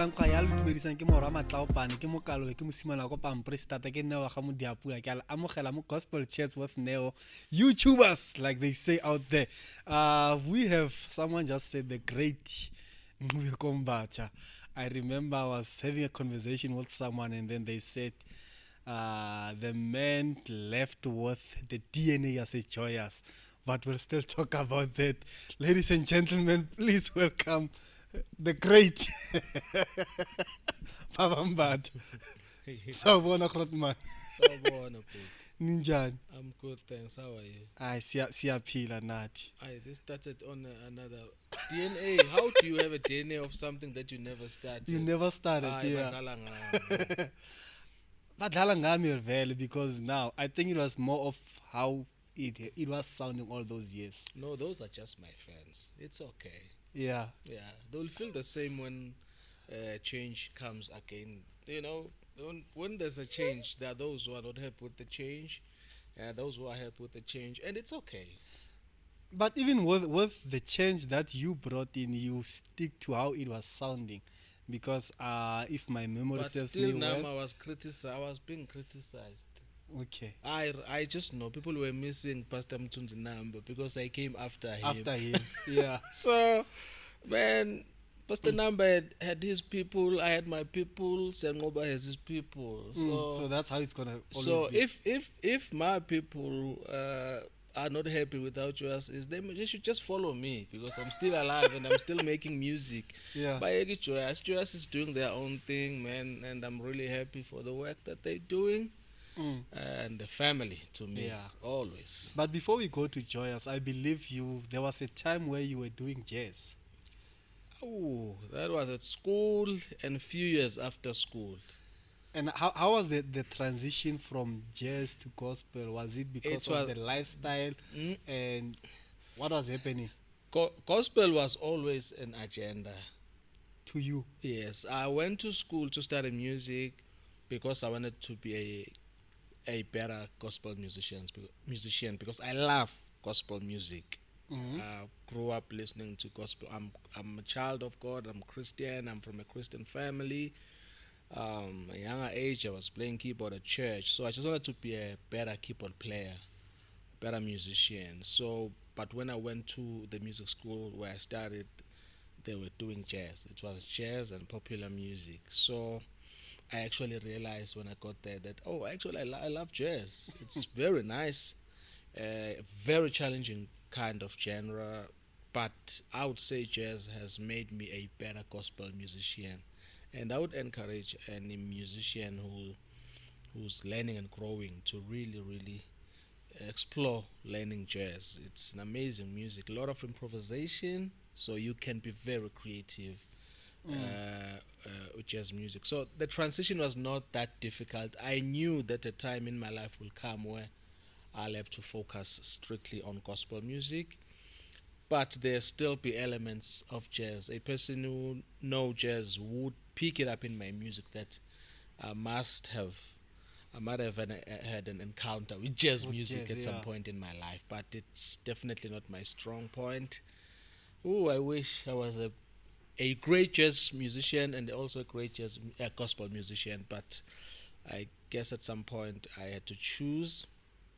ratang kwa ya le dumedisang ke mora matlaopane ke mokalo ke mosimana go pampre stata ke neo ga mo diapula ke amogela mo gospel church with Neo YouTubers like they say out there. We have someone just said the great Nqubeko Mbatha. I remember I was having a conversation with someone and then they said the man left with the DNA as a Joyous, but we'll still talk about that. Ladies and gentlemen, please welcome the great Papa Mbatha. Sawubona Grotman. Sawubona bhuti. Ninjani? I'm good, thanks. How are you? Ay siyaphila nathi. This started on another DNA. How do you have a DNA of something that you never started? You never started, yeah. Badlala ngami. Badlala ngami vele because now I think it was more of how it was sounding all those years. No, those are just my fans. It's okay. Yeah. Yeah, they'll feel the same when change comes again. You know, when there's a change, there are those who are not happy with the change, those who are happy with the change, and it's okay. But even with the change that you brought in, you stick to how it was sounding, because if my memory But serves still me now well, I was being criticized. okay, I just know people were missing Pastor Mtun's number because I came after him. after him, yeah. So, man, Pastor Number had his people, I had my people, Sengoba has his people. So that's how it's gonna always So be. if my people are not happy without Joyous, they should just follow me because I'm still alive and I'm still making music. Yeah. By Joyous is doing their own thing, man, and I'm really happy for the work that they're doing. And the family to me, Yeah. always. But before we go to Joyous, I believe there was a time where you were doing jazz. Oh, that was at school and a few years after school. And how was the transition from jazz to gospel? Was it because of the lifestyle? And what was happening Gospel was always an agenda. to you? Yes, I went to school to study music because I wanted to be a better gospel musician because I love gospel music. I grew up listening to gospel. I'm a child of God. I'm Christian. I'm from a Christian family. At a younger age, I was playing keyboard at church, so I just wanted to be a better keyboard player, better musician. So, but when I went to the music school where I started, they were doing jazz. It was jazz and popular music. So I actually realized when I got there that, actually I love jazz. It's very nice, very challenging kind of genre, but I would say jazz has made me a better gospel musician. And I would encourage any musician who's learning and growing to really explore learning jazz. It's an amazing music, a lot of improvisation, so you can be very creative with jazz music. So the transition was not that difficult. I knew that a time in my life will come where I'll have to focus strictly on gospel music, but there still be elements of jazz. A person who knows jazz would pick it up in my music that I might have had an encounter with jazz music at some point in my life, but it's definitely not my strong point. I wish I was a great jazz musician and also a great gospel musician, but I guess at some point I had to choose.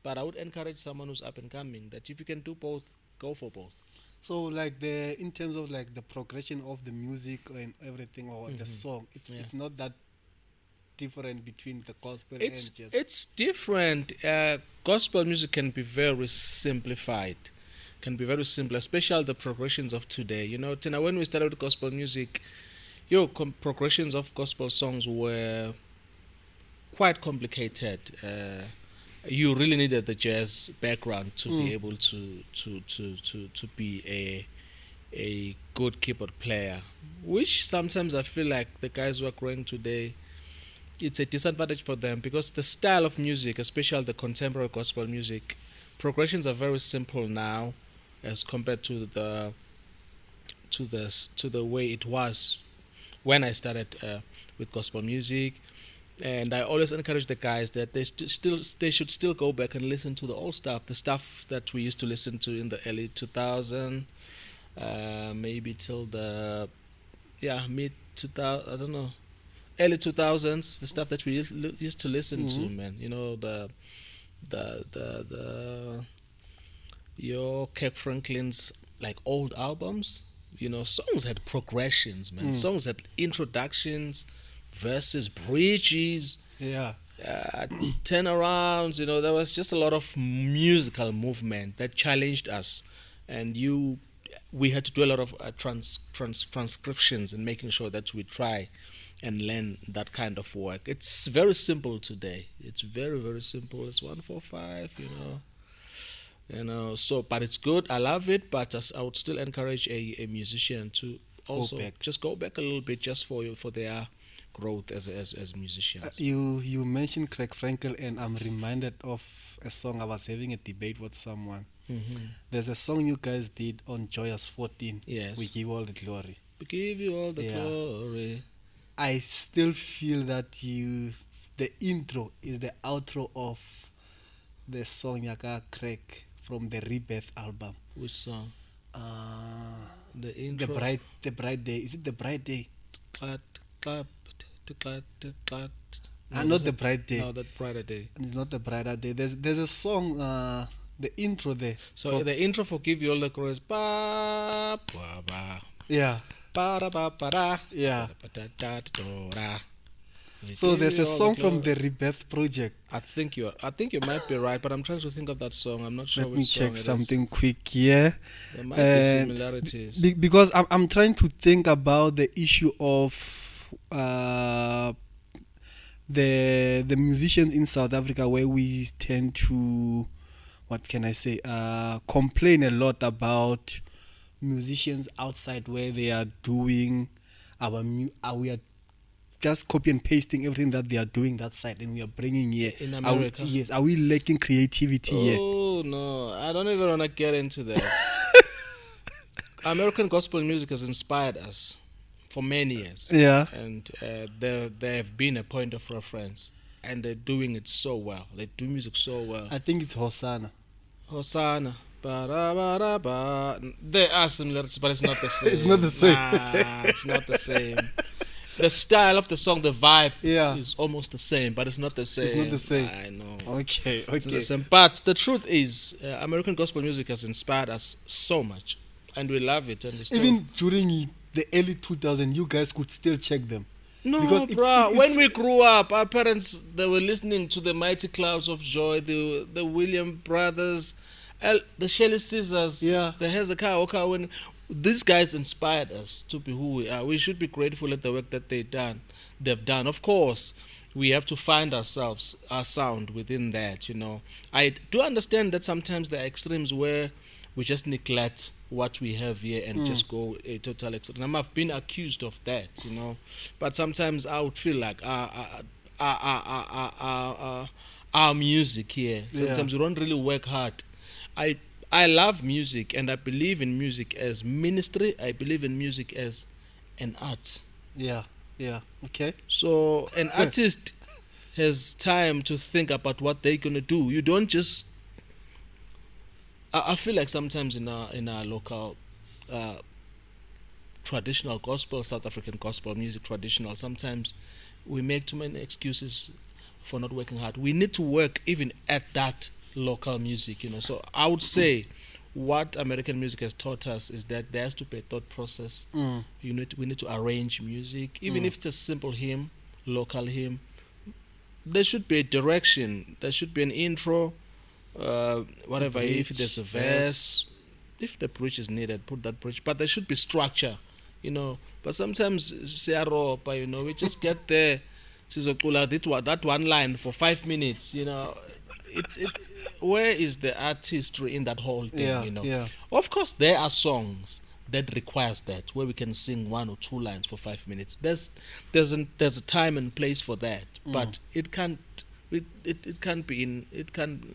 But I would encourage someone who's up and coming that if you can do both, go for both. So like in terms of like the progression of the music and everything, or the song, it's not that different between the gospel and jazz. It's different. Gospel music can be very simplified, can be very simple, especially the progressions of today. You know, Tina, when we started with gospel music, progressions of gospel songs were quite complicated. You really needed the jazz background to be able to be a good keyboard player, which sometimes I feel like the guys who are growing today, it's a disadvantage for them because the style of music, especially the contemporary gospel music, progressions are very simple now as compared to the way it was when I started with gospel music. And I always encourage the guys that they should still go back and listen to the old stuff, the stuff that we used to listen to in the early 2000s, maybe till the mid 2000, I don't know, early 2000s, the stuff that we used to listen to, man. You know, the your Kirk Franklin's like old albums. You know, songs had progressions, man. Songs had introductions, verses, bridges, turnarounds. You know, there was just a lot of musical movement that challenged us, and we had to do a lot of transcriptions and making sure that we try and learn that kind of work. It's very simple today. It's very, very simple. It's 145, you know. So, but it's good. I love it. But I would still encourage a musician to also just go back a little bit, just for their growth as musicians. You mentioned Craig Frankel, and I'm reminded of a song. I was having a debate with someone. There's a song you guys did on Joyous 14. Yes. We give all the glory. We give you all the glory. I still feel that the intro is the outro of the song Yaka Craig from the Rebirth album. Which song? The The intro. Bright Day. Is it the Bright Day? Not The Bright Day. No, that Brighter Day. It's not the Brighter Day. There's a song, the intro there. So the intro for Give You All the Glory is ba ba ba. Yeah. Ba da ba ba da. Yeah. Da da da da. So there's a song from the Rebirth project. I think you might be right, but I'm trying to think of that song. I'm not sure Let me which song check it is. something quick here. There might be similarities. Because I'm trying to think about the issue of the musicians in South Africa, where we tend to, what can I say, complain a lot about musicians outside, where they are doing we are just copy and pasting everything that they are doing that side, and we are bringing here In America. Are we lacking creativity here? Oh no, I don't even want to get into that. American gospel music has inspired us for many years. Yeah. And they have been a point of reference, and they're doing it so well. They do music so well. I think it's Hosanna. Hosanna. Ba-da-ba-da-ba. There are similarities, but it's not the same. It's not the same. Nah, it's not the same. The style of the song, the vibe is almost the same, but it's not the same. It's not the same. I know. Okay. It's not the same. But the truth is, American gospel music has inspired us so much, and we love it. And Even during the early 2000s, you guys could still check them. No, because when we grew up, our parents, they were listening to the Mighty Clouds of Joy, the William Brothers, the Shelley Scissors, the Hezekiah Oka. When these guys inspired us to be who we are, we should be grateful at the work that they've done. Of course, we have to find our sound within that. You know, I do understand that sometimes there are extremes where we just neglect what we have here and just go a total extreme. I've been accused of that, you know, but sometimes I would feel like our music here, sometimes we don't really work hard. I love music, and I believe in music as ministry. I believe in music as an art. Yeah. Okay. So an artist has time to think about what they're gonna do. You don't just. I feel like sometimes in our local traditional gospel, South African gospel music, traditional, sometimes we make too many excuses for not working hard. We need to work even at that local music, you know. So I would say what American music has taught us is that there has to be a thought process. We need to arrange music, even if it's a simple hymn, local hymn. There should be a direction. There should be an intro, whatever. If there's a verse, if the bridge is needed, put that bridge. But there should be structure, you know. But sometimes you know, we just get there. That one line for 5 minutes, you know. Where is the artistry in that whole thing, you know? Yeah. Of course, there are songs that requires that, where we can sing 1 or 2 lines for 5 minutes. There's a time and place for that, but it can't be in. It can.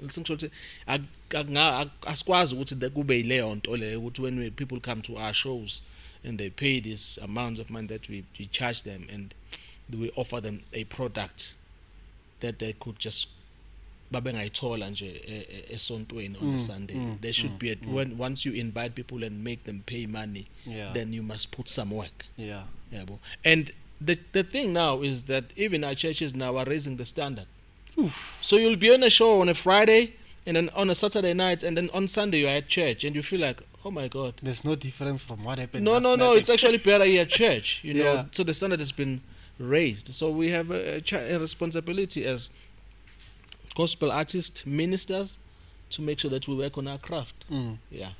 Askwazi ukuthi kube yileyo nto leyo ukuthi when people come to our shows and they pay this amount of money that we charge them, and we offer them a product that they could just babengayithola nje esontweni on a Sunday. There should be once you invite people and make them pay money, then you must put some work. Yeah. And the thing now is that even our churches now are raising the standard. So you'll be on a show on a Friday and then on a Saturday night, and then on Sunday you're at church, and you feel like, oh my God. There's no difference from what happened. No, last night. it's actually better here at church, you know. Yeah. So the standard has been raised. So we have a responsibility as gospel artists, ministers, to make sure that we work on our craft. Yeah.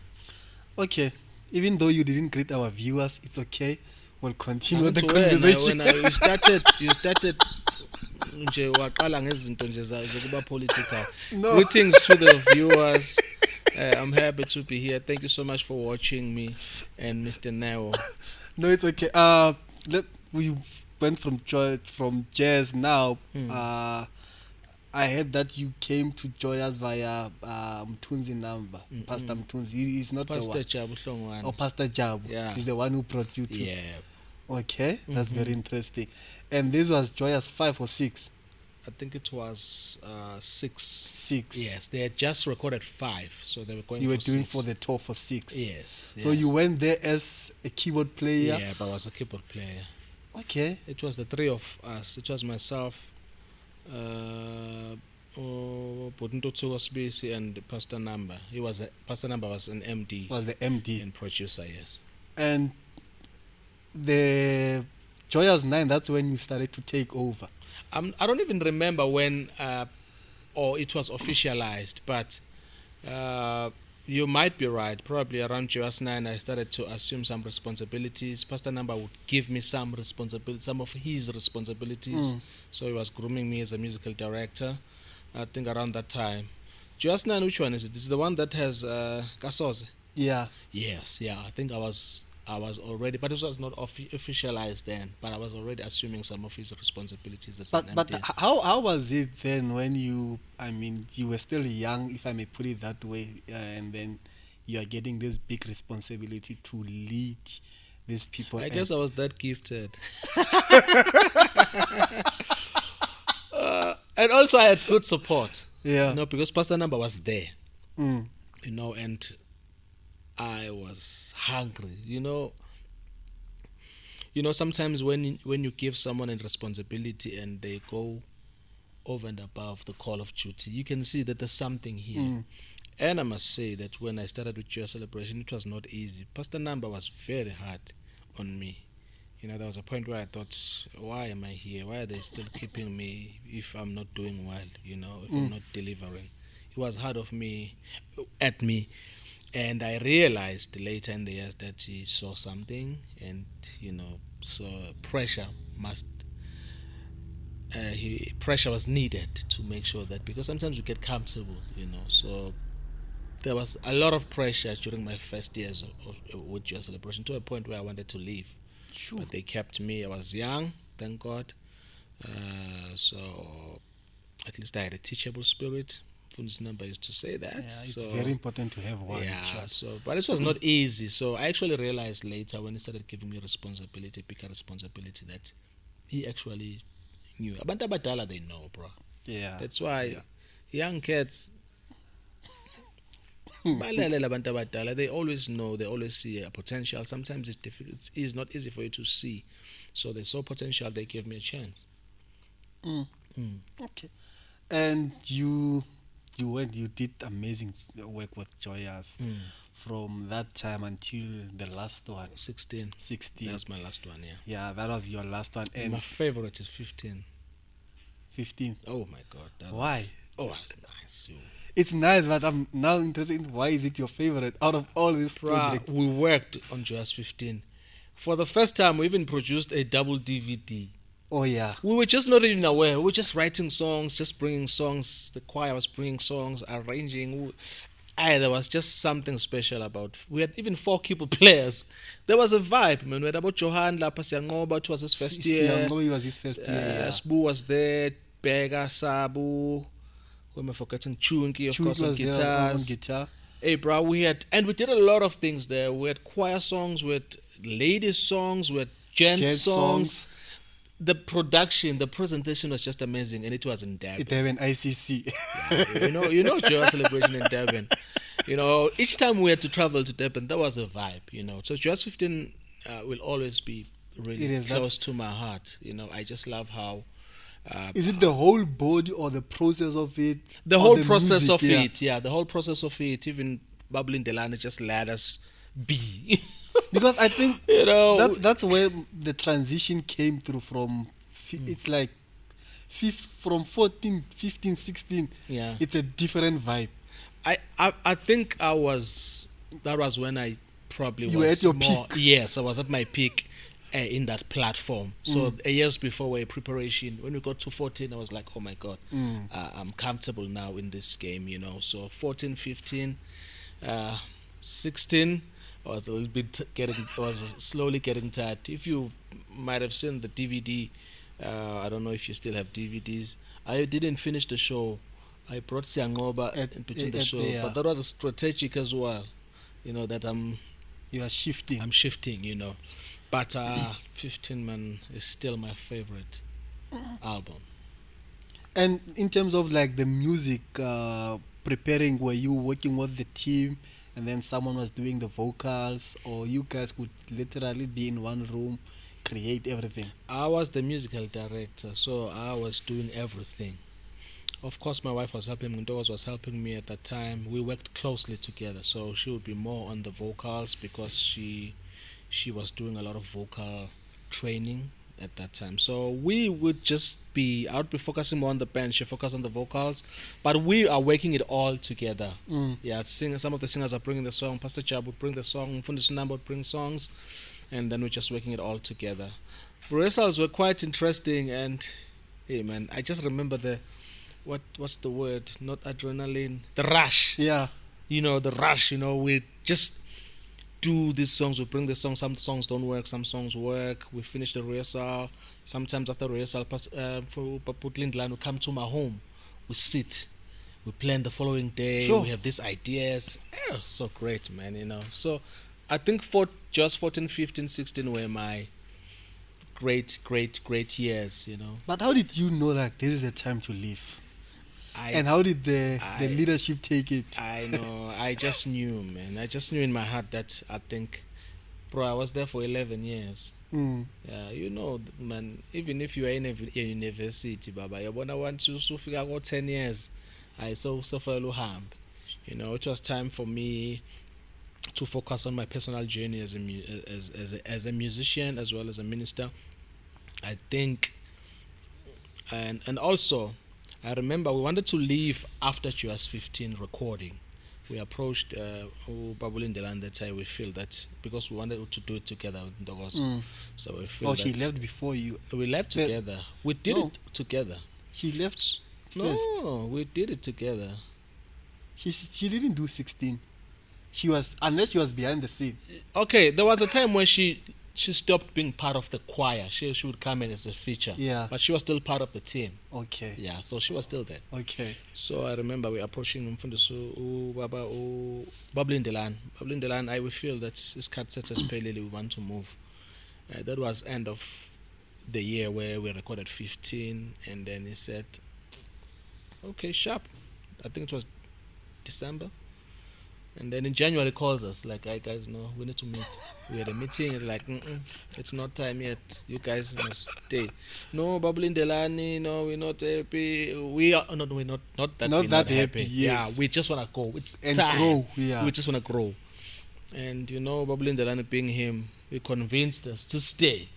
Okay. Even though you didn't greet our viewers, it's okay. We'll continue the When conversation. you started nje waqala ngezinto nje zokuba political. No. Greetings to the viewers. I'm happy to be here. Thank you so much for watching me and Mr. Neo. No, it's okay. We went from jazz now. I heard that you came to Joyous via Mtunzi number. Pastor Mtunzi. He's not Pastor the one. Jabu Hlongwane. Or Pastor Jabu. Yeah. He's the one who brought you to. Yeah. Okay, that's very interesting. And this was Joyous 5 or 6? I think it was 6. 6. Yes, they had just recorded 5, so they were going. You were for doing 6. for the tour for 6. Yes. So you went there as a keyboard player. Yeah, but I was a keyboard player. Okay. It was the 3 of us. It was myself, Ntokozo Mba and Pastor Namba. Pastor Namba was an MD. Was the MD and producer, yes. And the Joyous 9. That's when you started to take over. I don't even remember when or it was officialized, but you might be right. Probably around Joyous 9, I started to assume some responsibilities. Pastor Namba would give me some of his responsibilities. So he was grooming me as a musical director. I think around that time. Joyous 9, which one is it? This is the one that has Kasoze. Yeah. Yes, yeah. I think I was already, but it was not officialized then. But I was already assuming some of his responsibilities as an But MD. how was it then when you were still young, if I may put it that way, and then you are getting this big responsibility to lead these people? I guess I was that gifted. And also I had good support. Yeah. You know, because Pastor Namba was there. You know, and I was hungry. You know, sometimes when you give someone a responsibility and they go over and above the call of duty, you can see that there's something here. And I must say that when I started with Joyous Celebration, it was not easy. Pastor Namba was very hard on me. You know, there was a point where I thought, why am I here? Why are they still keeping me if I'm not doing well? You know, if I'm not delivering. It was hard at me. And I realized later in the years that he saw something, and so pressure was needed to make sure that, because sometimes we get comfortable, so there was a lot of pressure during my first years with Joyous Celebration, to a point where I wanted to leave. Sure. But they kept me. I was young, thank God. So at least I had a teachable spirit. Fun's number used to say that. Yeah, it's very important to have one. Yeah, but it was not easy. So I actually realized later, when he started giving me bigger responsibility, that he actually knew. Abantu abadala, they know, bro. Yeah. That's why young kids, they always know, they always see a potential. Sometimes it's difficult. It's not easy for you to see. So they saw potential, they gave me a chance. Okay. And you did amazing work with Joyous from that time until the last one. 16. 16. That was my last one, yeah. Yeah, that was your last one. And my favorite is 15. 15. Oh my God. Why? That's nice. It's nice, but I'm now interested in why is it your favorite out of all these projects? We worked on Joyous 15. For the first time, we even produced a double DVD. Oh, yeah. We were just not even aware. We were just writing songs, just bringing songs. The choir was bringing songs, arranging. There was just something special about. We had even 4 keyboard players. There was a vibe, man. We had about Johan Lapa Siangoba. It was his first year. Siangoba was his first year. Sbu was there. Bega, Sabu. Who am I forgetting? Chunki, of course, on guitars. On guitar. Hey, bro, we did a lot of things there. We had choir songs, we had ladies songs, we had jazz songs. The production, the presentation was just amazing, and it was in Durban. Durban ICC. Yeah, you know, Joyous Celebration in Durban. Each time we had to travel to Durban, that was a vibe. So Joyous 15 will always be really It is, close to my heart. You know, I just love how Is it the whole body or the process of it? the or whole the process music? of Yeah. it, yeah, the whole process of it, even bubbling the line, just let us be. Because I think You know, that's where the transition came through from. It's like from 14, 15, 16. yeah. It's a different vibe. I think that was when I probably You was were at your more, peak. yes, I was at my peak in that platform. So years before were preparation. When we got to 14, I was like, oh my god, I'm comfortable now in this game, you know. So 14, 15, 16, I was a little bit was slowly getting tired. If you might have seen the DVD, I don't know if you still have DVDs. I didn't finish the show. I brought Siangoba in between the show, but that was a strategic as well. You know that You are shifting. I'm shifting. You know, but 15 Man is still my favorite album. And in terms of like the music preparing, were you working with the team and then someone was doing the vocals, or you guys would literally be in one room, create everything? I was the musical director, so I was doing everything. Of course, my wife was helping me. Ntokozo was helping me at that time. We worked closely together, so she would be more on the vocals because she was doing a lot of vocal training at that time. So we would just be, I would be focusing more on the band, she focused on the vocals, but we are working it all together. Yeah, some of the singers are bringing the song, Pastor Jab would bring the song, Fundis Namba would bring songs, and then we're just working it all together. Rehearsals were quite interesting, and hey man, I just remember what's the word? Not adrenaline, the rush. Yeah. You know, the rush. You know, we just do these songs. We bring the songs. Some songs don't work. Some songs work. We finish the rehearsal. Sometimes after rehearsal, for Putlindland, we come to my home. We sit. We plan the following day. Sure. We have these ideas. So great, man. You know. So I think just 14, 15, 16 were my great years. You know. But how did you know like this is the time to leave? I And how did the leadership take it? I know. I just knew, man. I just knew in my heart that I think, bro, I was there for 11 years. Yeah, you know, man. Even if you are in a university, Baba, you wanna want to figure out 10 years. I so suffer harm. You know, it was time for me to focus on my personal journey as a musician as well as a minister. I think, and also, I remember we wanted to leave after Joyous 15 recording. We approached Babulindela that time. We feel that because we wanted to do it together with Ntokozo. So we feel that she left before you. We left together. We did it together. She left first. No, we did it together. She didn't do 16. Unless she was behind the scene. Okay, there was a time when she stopped being part of the choir. She would come in as a feature. Yeah. But she was still part of the team. Okay. Yeah, so she was still there. Okay. So I remember we approaching Mfundiso, Baba, Bablindelan. Bablindelan, I will feel that this cat sets us palely we want to move. That was end of the year where we recorded 15, and then he said, okay, sharp. I think it was December. And then in January he calls us like, "Hey guys, no, we need to meet." We had a meeting. It's like, it's not time yet. You guys must stay. No, Bubbling Delani. No, we're not happy. We are not. We're not. Not that. Not we're that not happy. Yes. Yeah, we just wanna go. It's and time. Grow. Yeah. We just wanna grow. And you know, Bubbling Delani being him, he convinced us to stay.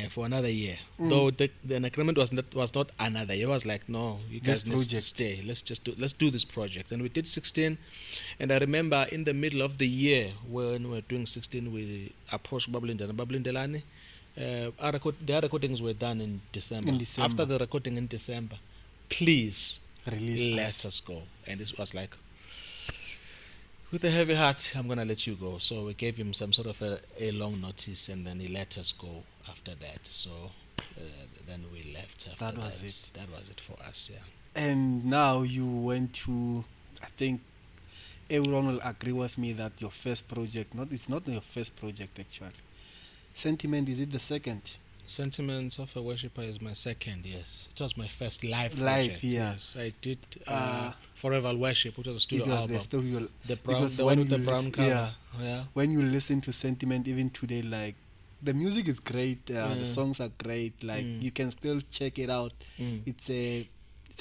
For another year, though the agreement was not another year. It was like, no, you guys need to stay. Let's do this project, and we did 16. And I remember in the middle of the year when we were doing 16, we approached Bablindelani. The recordings were done in December. After the recording in December, please let us go. And this was like, with a heavy heart, I'm gonna let you go. So we gave him some sort of a long notice, and then he let us go after that. So then we left after that. Was it. That was it for us, yeah. And now you went to, I think everyone will agree with me that your first project, it's not your first project actually. Sentiment, is it the second? Sentiments of a Worshipper is my second, yes. It was my first live Live, project. yeah. Yes, I did Forever Worship, which was a studio It was album. the studio. The brown, because the when one with the you brown lis- cover. Yeah. when you listen to Sentiment even today, like the music is great, the Mm. songs are great, like you can still check it out. Mm. It's a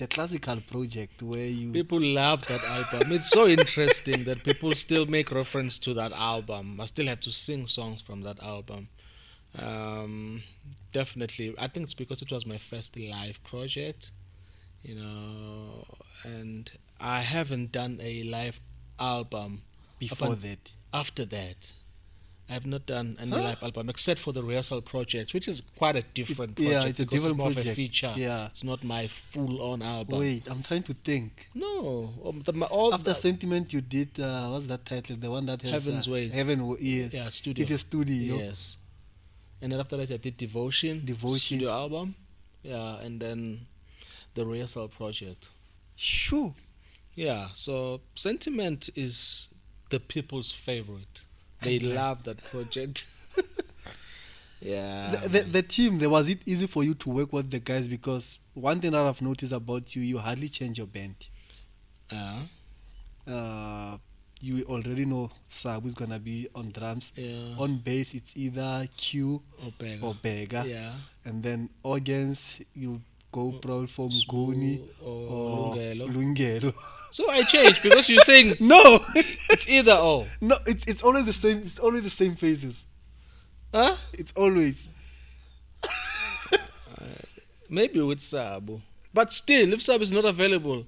classical project where you People love that album. It's so interesting that people still make reference to that album. I still have to sing songs from that album. Definitely, I think it's because it was my first live project, and I haven't done a live album before up that. after that. I have not done any live album except for the Rehearsal project, which is quite a different project. It's a because different it's more project. of a feature. Yeah. It's not my full-on album. Wait, I'm trying to think. No, After Sentiment, you did what's that title? The one that has Heaven's Ways. Yes. Yeah, studio. It is studio. Yes. And then after that, I did Devotion studio album. Yeah, and then the Rehearsal project. Sure. Yeah, so Sentiment is the people's favorite. They love that project. Yeah. The team, was it easy for you to work with the guys? Because one thing that I've noticed about you, you hardly change your band. You already know Sabu is gonna be on drums. Yeah. On bass, it's either Q or Bega. Yeah. And then organs, you go probably for Mguni or Lungelo. So I changed because you're saying No, it's either or. no, it's always the same. It's always the same phases. Huh? It's always. Maybe with Sabu. But still, if Sabu is not available,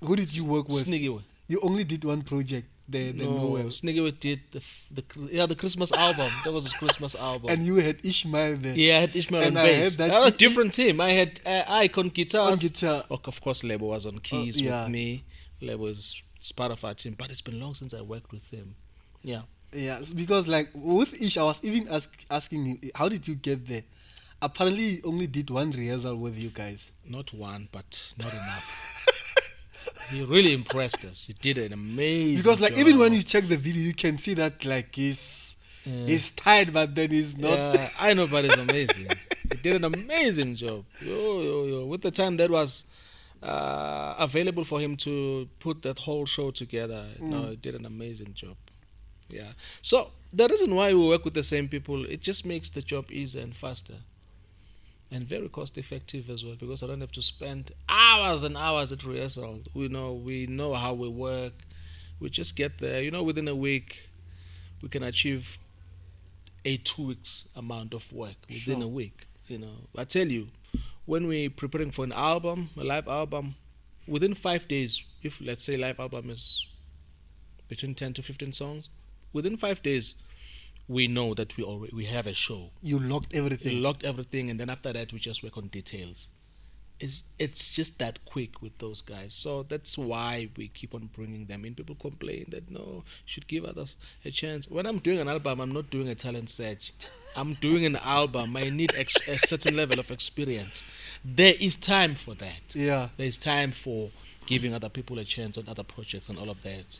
Who did you work with? Sneaky. You only did one project. The Noel. Sneaky did the Christmas album. That was his Christmas album. And you had Ishmael there. Yeah, I had Ishmael on And I bass. had That was a different team. I had Ike on guitars. On guitar. Of course, Lebo was on keys yeah. with me. Lebo is part of our team. But it's been long since I worked with him. Yeah. Yeah, because like with Ish, I was even asking him, how did you get there? Apparently, he only did one rehearsal with you guys. Not one, but not enough. He really impressed us. He did an amazing Because like job. even when you check the video, you can see that like he's tired, but then he's not. Yeah, I know, but it's amazing. He did an amazing job. Yo. With the time that was available for him to put that whole show together, no, he did an amazing job. Yeah. So the reason why we work with the same people, it just makes the job easier and faster. And very cost effective as well, because I don't have to spend hours and hours at rehearsal. We know how we work. We just get there. Within a week, we can achieve a 2 weeks amount of work within a week. I tell you, when we're preparing for an album, a live album, within 5 days, if let's say live album is between 10 to 15 songs, within 5 days, we know that we have a show. You locked everything. We locked everything, and then after that, we just work on details. It's just that quick with those guys. So that's why we keep on bringing them in. People complain that no, should give others a chance. When I'm doing an album, I'm not doing a talent search. I'm doing an album. I need a certain level of experience. There is time for that. Yeah. There is time for giving other people a chance on other projects and all of that.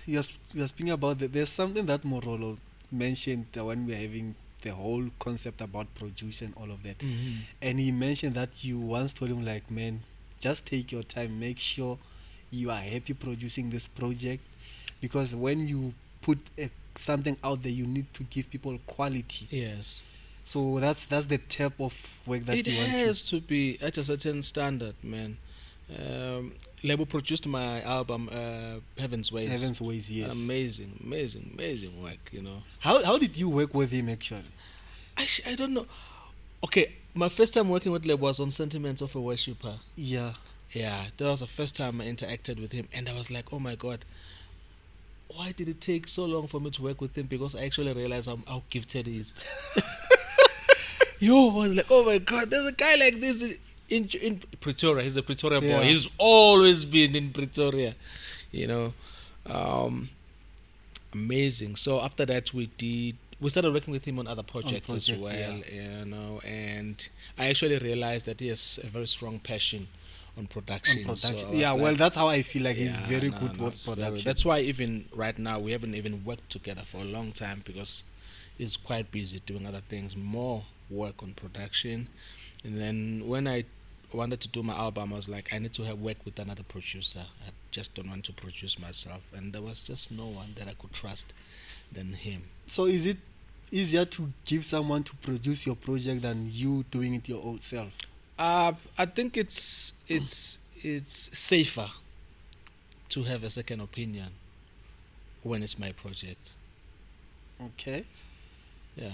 You're speaking about that. There's something that Morolo mentioned when we were having the whole concept about producing all of that. Mm-hmm. And he mentioned that you once told him, like, man, just take your time, make sure you are happy producing this project, because when you put something out there, you need to give people quality. Yes. So that's the type of work that It you want has to be at a certain standard, man. Lebo produced my album Heaven's Ways. Heaven's Ways, yes. Amazing work, How did you work with him actually? Actually, I don't know. Okay, my first time working with Lebo was on Sentiments of a Worshipper. Yeah. Yeah, that was the first time I interacted with him, and I was like, oh my God, why did it take so long for me to work with him? Because I actually realized how gifted he is. I was like, oh my God, there's a guy like this in Pretoria. He's a Pretoria boy. Yeah. He's always been in Pretoria, amazing. So after that, we started working with him on other projects as well, and I actually realized that he has a very strong passion on production. So that's how I feel like he's very good with production. That's why even right now we haven't even worked together for a long time, because is quite busy doing other things, more work on production. And then when I wanted to do my album, I was like, I need to have work with another producer. I just don't want to produce myself, and there was just no one that I could trust than him. So is it easier to give someone to produce your project than you doing it your own self? I think it's safer to have a second opinion when it's my project. Okay. Yeah.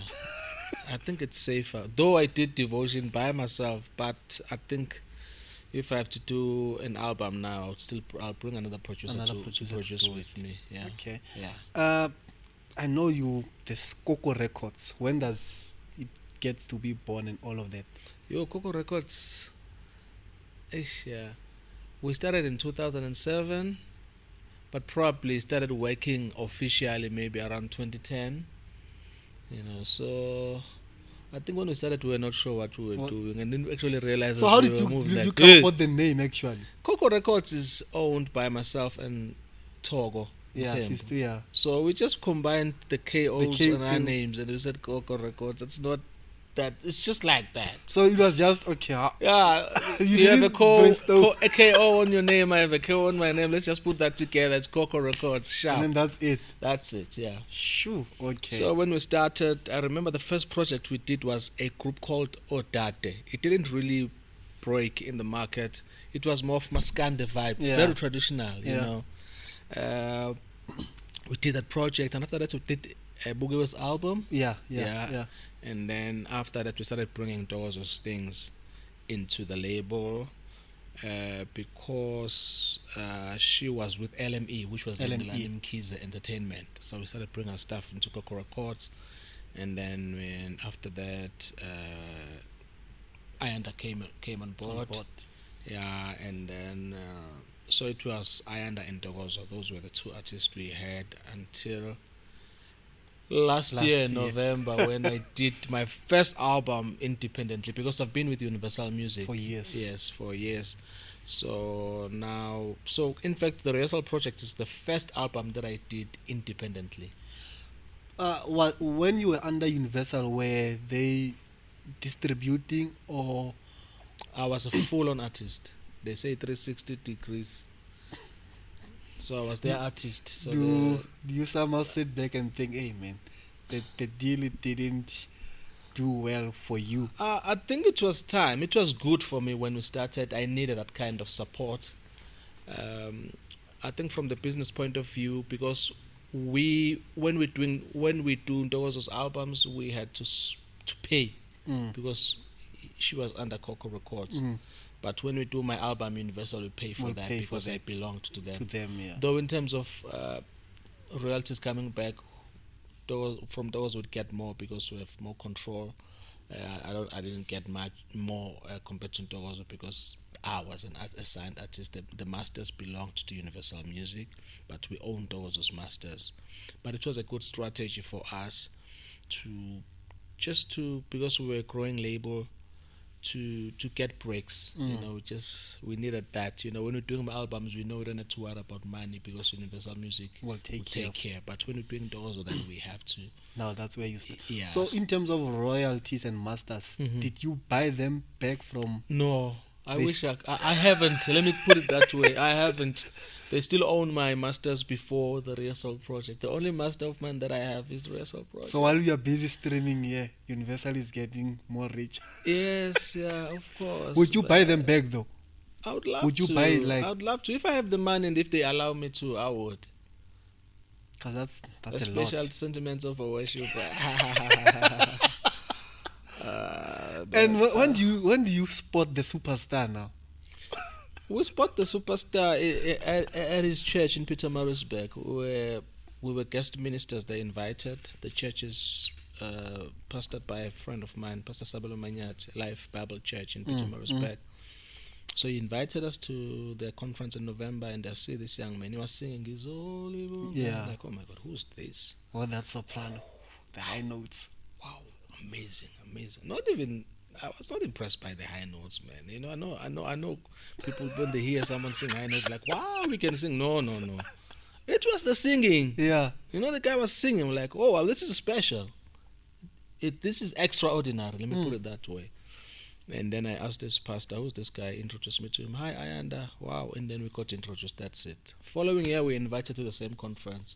I think it's safer. Though I did Devotion by myself, but I think if I have to do an album now, I'll bring another producer to produce with me. Yeah. Okay. Yeah. I know this Coco Records. When does it get to be born and all of that? Yo, Coco Records. Yeah. We started in 2007, but probably started working officially maybe around 2010. So I think when we started, we were not sure what we were doing, and then we actually realized. So how did you come up with the name actually? Coco Records is owned by myself and Togo. Yeah, sister, yeah. So we just combined the KOs and our names, and we said Coco Records. It's not that. It's just like that. So it was just okay. Yeah, you have a KO on your name. I have a KO on my name. Let's just put that together. It's Coco Records. Sharp. And then that's it. That's it. Yeah. Sure. Okay. So when we started, I remember the first project we did was a group called Odate. It didn't really break in the market. It was more of Maskande vibe, very traditional. You know. We did that project, and after that we did Bugewa's album. Yeah. And then after that we started bringing those things into the label because she was with LME, which was London Mkhize Entertainment. So we started bringing our stuff into Coco Records, and then after that Ayanda came on board. Yeah, and then so it was Ayanda and Ntokozo. Those were the two artists we had until last year in November when I did my first album independently, because I've been with Universal Music for years. Yes, for years. So now, in fact, the Rehearsal project is the first album that I did independently. When you were under Universal, were they distributing or? I was a full-on artist. They say 360 degrees. So I was their artist. So do you somehow sit back and think, hey man, the deal didn't do well for you? I think it was time. It was good for me when we started. I needed that kind of support. I think from the business point of view, because when we do those albums, we had to pay because she was under Coco Records. But when we do my album, Universal will pay for that because I belonged to them. Yeah. Though in terms of royalties coming back, from those would get more because we have more control. I didn't get much more compared to Ntokozo because I was an assigned artist. The masters belonged to Universal Music, but we owned Ntokozo's masters. But it was a good strategy for us because we were a growing label, to get breaks. We needed that. When we're doing my albums, we know we don't have to worry about money because Universal Music will take care. But when we're doing those, then we have to. Now that's where you start. Yeah. So in terms of royalties and masters, did you buy them back from? No, I wish I haven't. Let me put it that way. I haven't. They still own my masters before the Rehearsal project. The only master of mine that I have is the Rehearsal project. So while you are busy streaming here, Universal is getting more rich. Yes, yeah, of course. Would you buy them back though? I would love to. Would you buy it I would love to. If I have the money and if they allow me to, I would. Because that's a special sentiments of a worship. And when do you spot the superstar now? We spot the superstar at his church in Pietermaritzburg, where we were guest ministers. They invited. The church is pastored by a friend of mine, Pastor Sabelo Manyat, Life Bible Church in Pietermaritzburg. So he invited us to their conference in November, and I see this young man. He was singing his holy book. Yeah. I'm like, oh my God, who's this? Oh, that soprano, the high notes. Wow, amazing. I was not impressed by the high notes, man. I know. People when they hear someone sing high notes, like, wow, we can sing. No. It was the singing. Yeah. The guy was singing. I'm like, oh, wow, this is special. this is extraordinary. Let me put it that way. And then I asked this pastor, who's this guy? Introduced me to him. Hi, Ayanda. Wow. And then we got introduced. That's it. Following year, we invited to the same conference.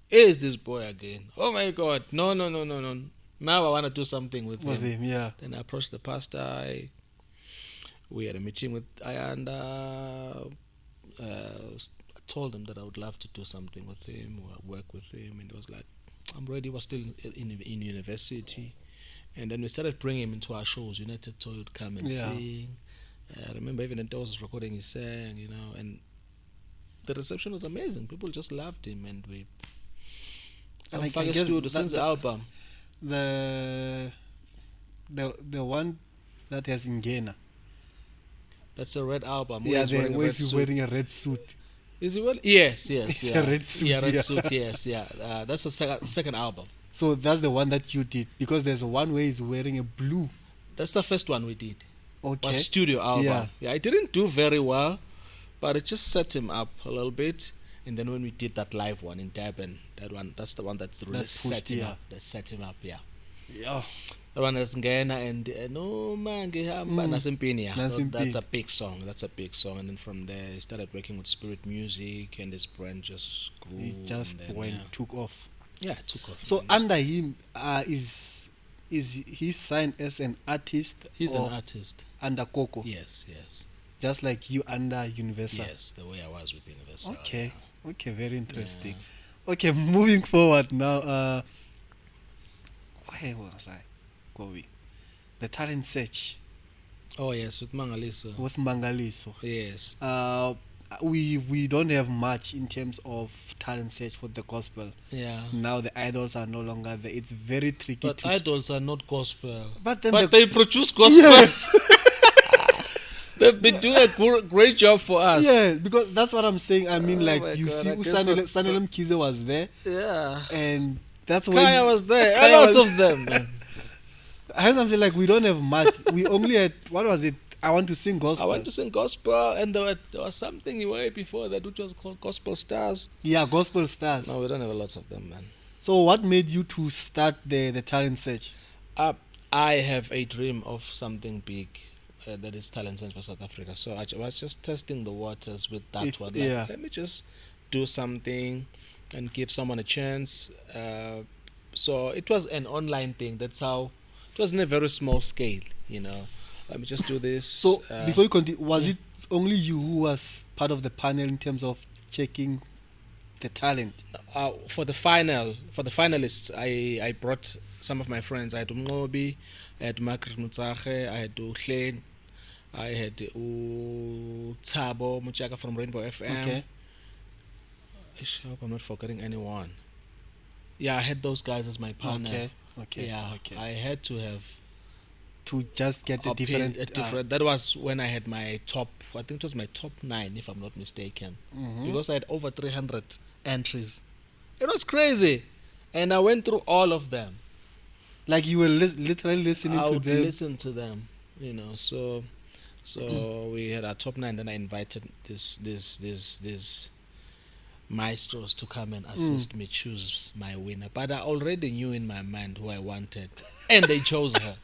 Is this boy again? Oh my God. No. Now I want to do something with him. Yeah. Then I approached the pastor. We had a meeting with Ayanda. I told him that I would love to do something with him or work with him. And he was like, I'm ready. He was still in university. And then we started bringing him into our shows. United Toy would come and sing. I remember even Ntokozo was recording, he sang, and the reception was amazing. People just loved him, and we since the album. The one that has Ngena. That's a red album. Yeah, where he's wearing a red suit. Is he well? Yes. It's yeah. a red suit. Yeah, red suit. Yes, yeah. That's the second album. So that's the one that you did, because there's one where he's wearing a blue. That's the first one we did. Okay. Was studio album. Yeah, it didn't do very well, but it just set him up a little bit. And then when we did that live one in Durban, that's the one that's really set him up. That set him up. Yeah. The one that's Ngena and no man Nasimpini. That's a big song. And then from there, he started working with Spirit Music, and his brand just grew. It just took off. Yeah, it took off. So under him, is he signed as an artist? He's an artist under Koko. Yes. Just like you under Universal. Yes, the way I was with Universal. Okay, very interesting. Yeah. Okay, moving forward now. Where was I going? The talent search. Oh yes, with Mangaliso. Yes. We don't have much in terms of talent search for the gospel. Yeah. Now the idols are no longer there. It's very tricky. But idols are not gospel. But they produce gospel. Yes. They've been doing a great job for us. Yeah, because that's what I'm saying. I mean, see, Sanelem Kize was there. Yeah. And that's when Kaya was there. Lots of them. I had something like, we don't have much. We only had, what was it? I want to sing gospel. And there was something way before that which was called Gospel Stars. Yeah, Gospel Stars. No, we don't have lots of them, man. So what made you to start the talent search? I have a dream of something big that is talent search for South Africa. So I was just testing the waters with that one. Let me just do something and give someone a chance. So it was an online thing. That's how it was in a very small scale, Let me just do this. So before you continue, was it only you who was part of the panel in terms of checking the talent? For the finalists, I brought some of my friends. I had Ngobi, I had Margaret Mutsache, I had Uhleng, I had Tabo Muchaka from Rainbow FM. Okay. I hope I'm not forgetting anyone. Yeah, I had those guys as my panel. Okay. Yeah, okay. I had to have to just get a different. That was when I had my top. I think it was my top 9, if I'm not mistaken, because I had over 300 entries. It was crazy, and I went through all of them. Like you were literally listening to them. I would listen to them, So we had our top 9. Then I invited these maestros to come and assist me choose my winner. But I already knew in my mind who I wanted, and they chose her.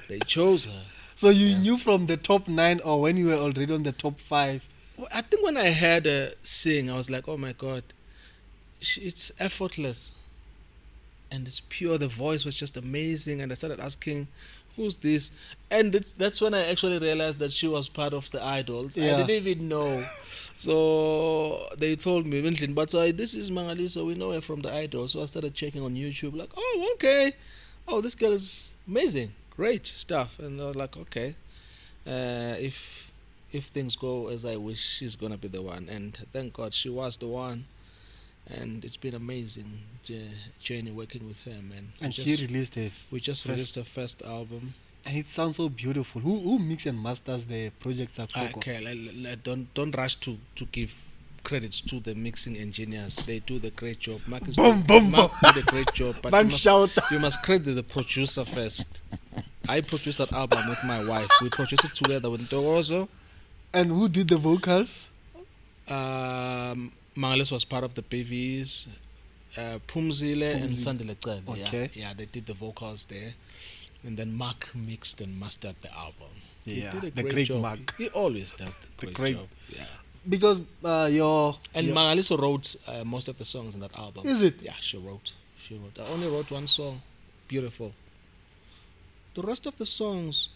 They chose her. So you knew from the top 9, or when you were already on the top 5? Well, I think when I heard her sing, I was like, oh my God, it's effortless. And it's pure. The voice was just amazing. And I started asking, who's this? And that's when I actually realized that she was part of the idols. Yeah. I didn't even know. So they told me, but this is Mangaliso, we know her from the idols. So I started checking on YouTube, like, oh, okay. Oh, this girl is amazing. Great stuff. And I was like, okay, if things go as I wish, she's gonna be the one. And thank God she was the one. And it's been amazing journey working with her, man. And she released released her first album. And it sounds so beautiful. Who mix and masters the projects at Coco? Okay, don't rush to give credits to the mixing engineers. They do the great job. Mark do the great job, but you must credit the producer first. I produced that album with my wife. We produced it together with Ntokozo. And who did the vocals? Mangalis was part of the PVs. Phumzile and Sandile Cele. Okay. Yeah, they did the vocals there. And then Mark mixed and mastered the album. Yeah, he did a the great great job. Mark. He always does the great job. Yeah. Because your And Mangaliso wrote most of the songs in that album. Is it? Yeah, she wrote. I only wrote one song. Beautiful. The rest of the songs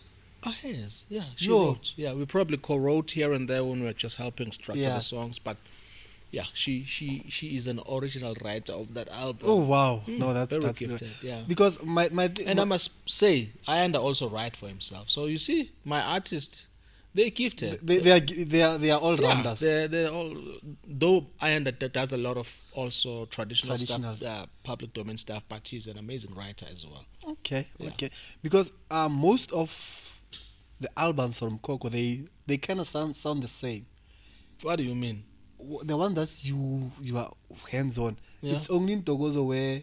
are hers. Yeah, she wrote. Yeah, we probably co-wrote here and there when we were just helping structure the songs. But yeah, she is an original writer of that album. Oh wow! No, that's very that's gifted. Yeah. Because I must say, Ayanda also write for himself. So you see, my artists, they're gifted. They are all rounders. They're all. Though Ayanda does a lot of also traditional stuff, public domain stuff, but he's an amazing writer as well. Okay. Because most of the albums from Coco, they kind of sound the same. What do you mean? The one that you are hands on, Yeah. it's only in Ntokozo where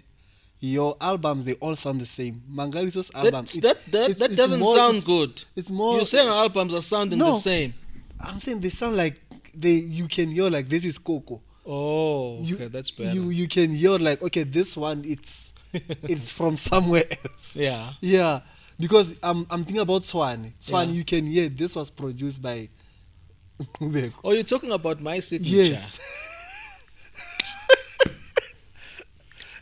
your albums they all sound the same. Mangaliso's album That doesn't sound good. It's more. You're saying our albums are sounding the same. I'm saying they sound like you can hear like this is Coco. Oh, okay, that's better. You can hear like, okay, this one it's from somewhere else. Yeah. Yeah, because I'm thinking about Swan. You can hear this was produced by Nqubeko. Oh, you're talking about my signature. Yes.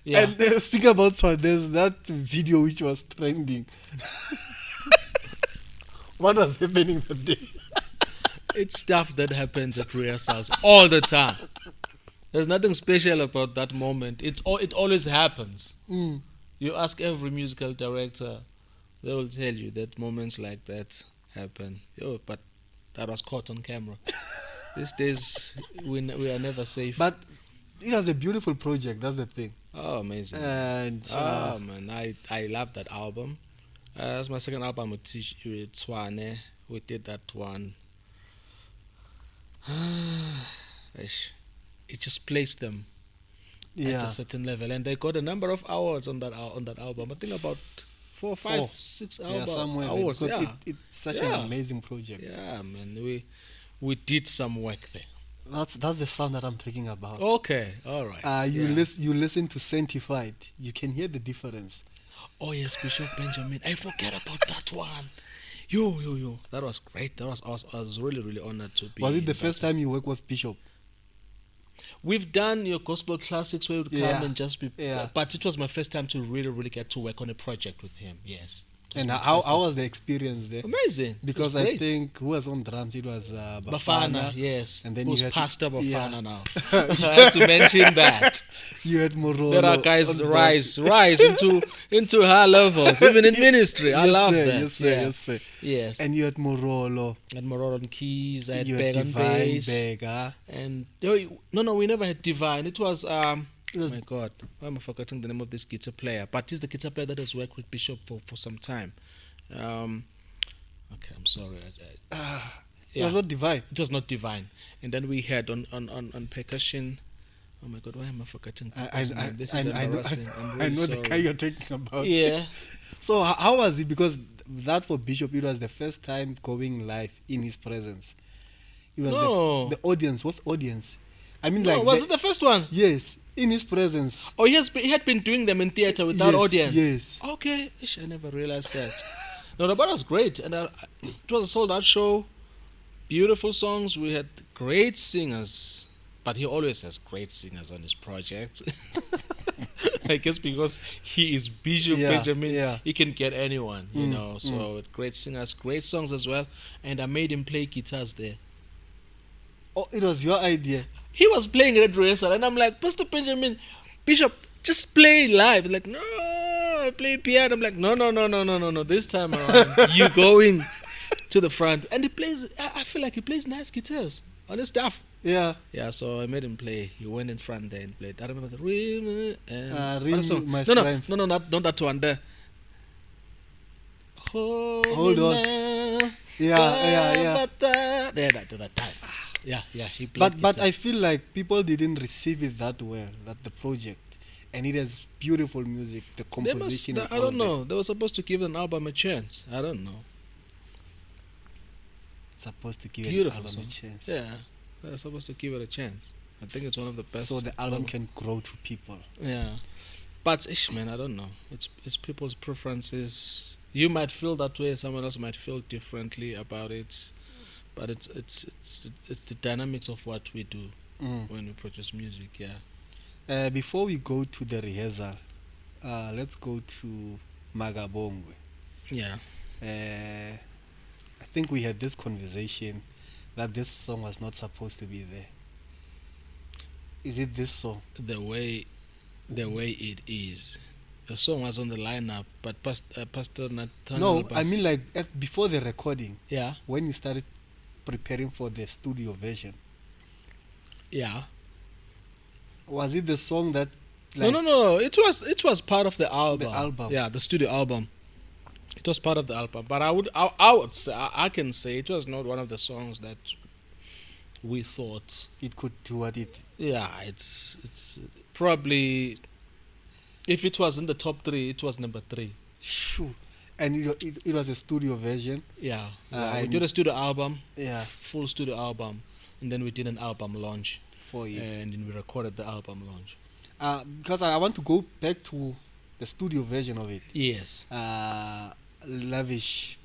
Yeah. And speaking about Swan, there's that video which was trending. What was happening that day? It's stuff that happens at rehearsals all the time. There's nothing special about that moment. It always happens. You ask every musical director, they will tell you that moments like that happen. But that was caught on camera. These days, we are never safe. But it was a beautiful project. That's the thing. Oh, amazing. And man, I love that album. That's my second album with Tswane. We did that one. It just placed them at a certain level, and they got a number of awards on that album. I think about 4, 5, 6 somewhere awards. there, because it's such an amazing project. Yeah, man, we did some work there. That's the sound that I'm talking about. Okay, all right. You listen to Sanctified, you can hear the difference. Oh yes, Bishop Benjamin. I forget about that one. Yo. That was great. I was really, really honored to be. Was it the first time you worked with Bishop? We've done your gospel classics where we would come and just be. Yeah. But it was my first time to really, really get to work on a project with him. Yes. And how was the experience there? Amazing. Because I think who was on drums? It was Bafana, yes. And then who's you had Pastor Bafana now? I have to mention that. You had Morolo. There are guys rise into high levels, even in ministry. I love that. Yes, sir. Yes. And you had Morolo. And Morolo on keys. I had You Beg had on Divine, bass. Bega. And no, we never had Divine. It was oh my God, why am I forgetting the name of this guitar player? But he's the guitar player that has worked with Bishop for some time. Okay, I'm sorry. It was not Divine. It was not Divine. And then we had on percussion. Oh my God, why am I forgetting? This is embarrassing. I know the guy you're talking about. Yeah. So how was it? Because that for Bishop, it was the first time going live in his presence. It was the audience. What audience? I mean, was it the first one? Yes, in his presence. Oh, he had been doing them in theater without audience. Yes. Okay, I never realized that. No, but it was great, and it was a sold-out show. Beautiful songs. We had great singers, but he always has great singers on his project. I guess because he is Bishop Benjamin, he can get anyone, you know. So great singers, great songs as well, and I made him play guitars there. Oh, it was your idea. He was playing at rehearsal, and I'm like, Pastor Benjamin, Bishop, just play live. He's like, no, I play piano. I'm like, no. This time around, you going to the front, and he plays. I feel like he plays nice guitars on his stuff. Yeah. Yeah. So I made him play. He went in front there and played. I remember the Rim and Rim, my strength. No, not that one. There. Hold on. Yeah. There, that time. Yeah, he played. But I feel like people didn't receive it that well, that the project, and it has beautiful music. The composition. I don't know. They were supposed to give an album a chance. I don't know. Supposed to give Beautiful an album song. a chance. Yeah, they're supposed to give it a chance. I think it's one of the best. So the album can grow to people. Yeah, but man, I don't know. It's people's preferences. You might feel that way. Someone else might feel differently about it. But it's the dynamics of what we do when we produce music. Yeah. Before we go to the rehearsal, let's go to Makabongwe. Yeah. I think we had this conversation that this song was not supposed to be there. Is it this song? The way it is. The song was on the lineup, but Pastor Nathaniel. No, I mean like before the recording. Yeah. When you started preparing for the studio version. Yeah. Was it the song that? Like, No. It was part of the album. The album. Yeah, the studio album. It was part of the album, but I would say I can say it was not one of the songs that we thought it could do what it. Yeah, it's probably, if it was in the top 3, it was number 3. Sure. And it was a studio version. Yeah. We did a studio album. Yeah. Full studio album, and then we did an album launch for you. And then we recorded the album launch. Because I want to go back to the studio version of it. Yes. Lavish.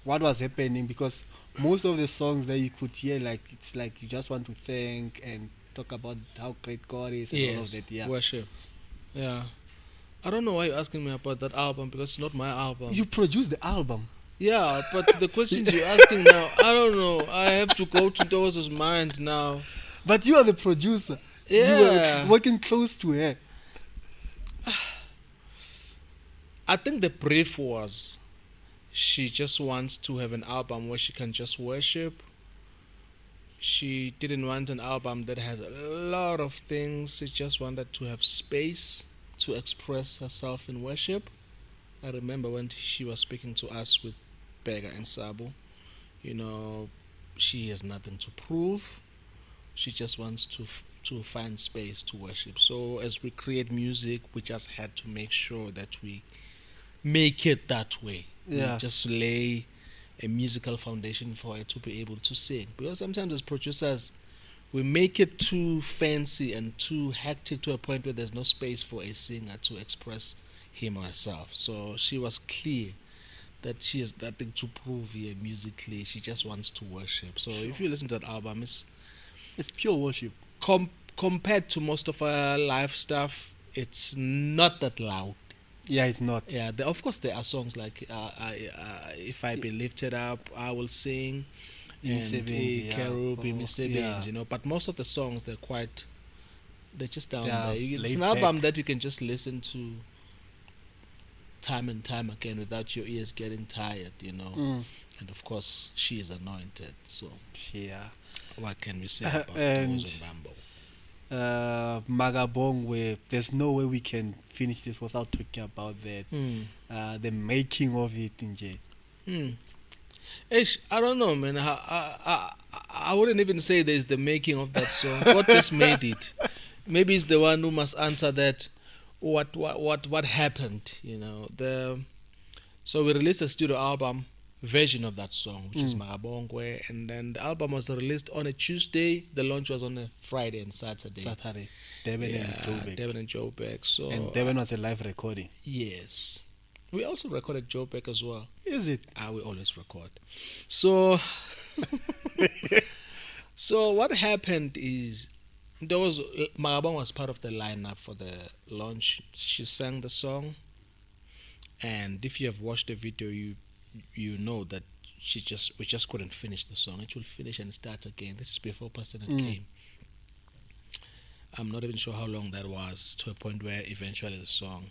What was happening? Because most of the songs that you could hear, like it's like you just want to thank and talk about how great God is and all of that. Yeah. Worship. Yeah. I don't know why you're asking me about that album, because it's not my album. You produced the album. Yeah, but the questions you're asking now, I don't know. I have to go to Ntokozo's mind now. But you are the producer. Yeah. You were working close to her. I think the brief was she just wants to have an album where she can just worship. She didn't want an album that has a lot of things. She just wanted to have space to express herself in worship. I remember when she was speaking to us with Bega and Sabu, she has nothing to prove. She just wants to find space to worship. So as we create music, we just had to make sure that we make it that way. Yeah. We just lay a musical foundation for her to be able to sing. Because sometimes as producers, we make it too fancy and too hectic to a point where there's no space for a singer to express him or herself. So she was clear that she has nothing to prove here musically. She just wants to worship. So if you listen to that album, it's pure worship. Compared to most of our live stuff, it's not that loud. Yeah, it's not. Yeah, of course there are songs like If I Be Lifted Up, I Will Sing, and Kerub, Misebenzi, but most of the songs they're just down there. It's an album that you can just listen to time and time again without your ears getting tired, And of course, she is anointed. So yeah, what can we say about Ntokozo Mba? Makabongwe, there's no way we can finish this without talking about that. The making of it, Nje. I don't know, man. I wouldn't even say there's the making of that song. What just made it? Maybe it's the one who must answer that. What happened? So we released a studio album version of that song, which is Makabongwe, and then the album was released on a Tuesday. The launch was on a Friday and Saturday. Devon and Joburg. So and Devon was a live recording. Yes, we also recorded Joburg as well. Is it? We always record. So, so what happened is Makabongwe was part of the lineup for the launch. She sang the song, and if you have watched the video, you know that we just couldn't finish the song. It will finish and start again. This is before Pastor Nat came. I'm not even sure how long that was, to a point where eventually the song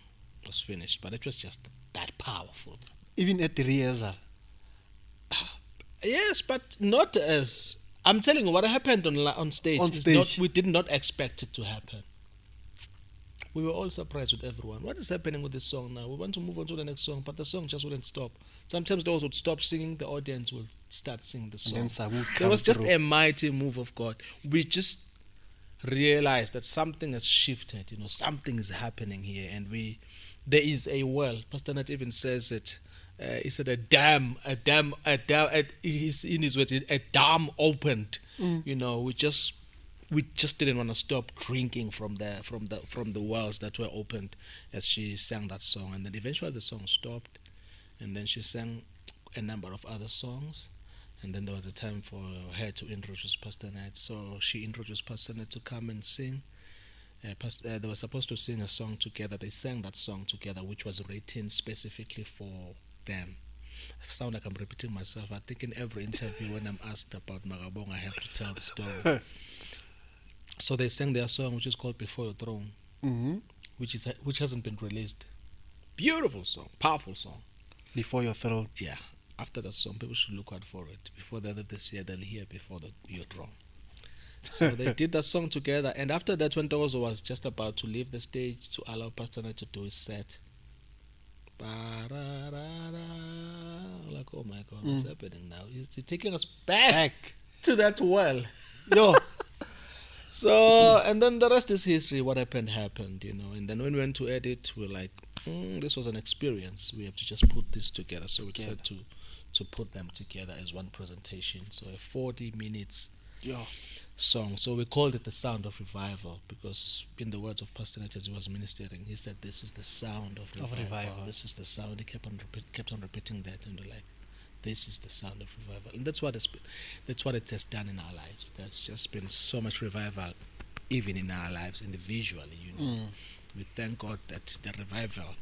was finished. But it was just that powerful. Even at the rehearsal. Yes, but not as. I'm telling you what happened on stage. We did not expect it to happen. We were all surprised with everyone. What is happening with this song now? We want to move on to the next song, but the song just wouldn't stop. Sometimes those would stop singing, the audience will start singing the song. There was just a mighty move of God. We just realized that something has shifted. Something is happening here, and there is a well. Pastor Nat even says it. He said a dam. He's in his words, a dam opened. We just we just didn't want to stop drinking from the wells that were opened as she sang that song. And then eventually the song stopped, and then she sang a number of other songs. And then there was a time for her to introduce Pastor Knight. So she introduced Pastor Knight to come and sing. They were supposed to sing a song together. They sang that song together, which was written specifically for them. I sound like I'm repeating myself. I think in every interview when I'm asked about Makabongwe, I have to tell the story. So they sang their song, which is called Before Your Throne, which hasn't been released. Beautiful song, powerful song. Before Your Throne. Yeah. After that song, people should look out for it. Before the end of this year, they'll hear Before Your Throne. So they did that song together. And after that, when Ntokozo was just about to leave the stage to allow Pastor Knight to do his set, like, oh my God, what's happening now? He's taking us back to that well. Yo. So, and then the rest is history. What happened, you know. And then when we went to edit, we were like, this was an experience. We have to just put this together. So we decided to put them together as one presentation. So a 40 minutes song. So we called it The Sound of Revival, because in the words of Pastor Knight as he was ministering, he said, this is the sound of revival. This is the sound. He kept on repeating that, and we're like, this is the sound of revival. And that's what it has done in our lives. There's just been so much revival, even in our lives individually, you know. We thank God that the revival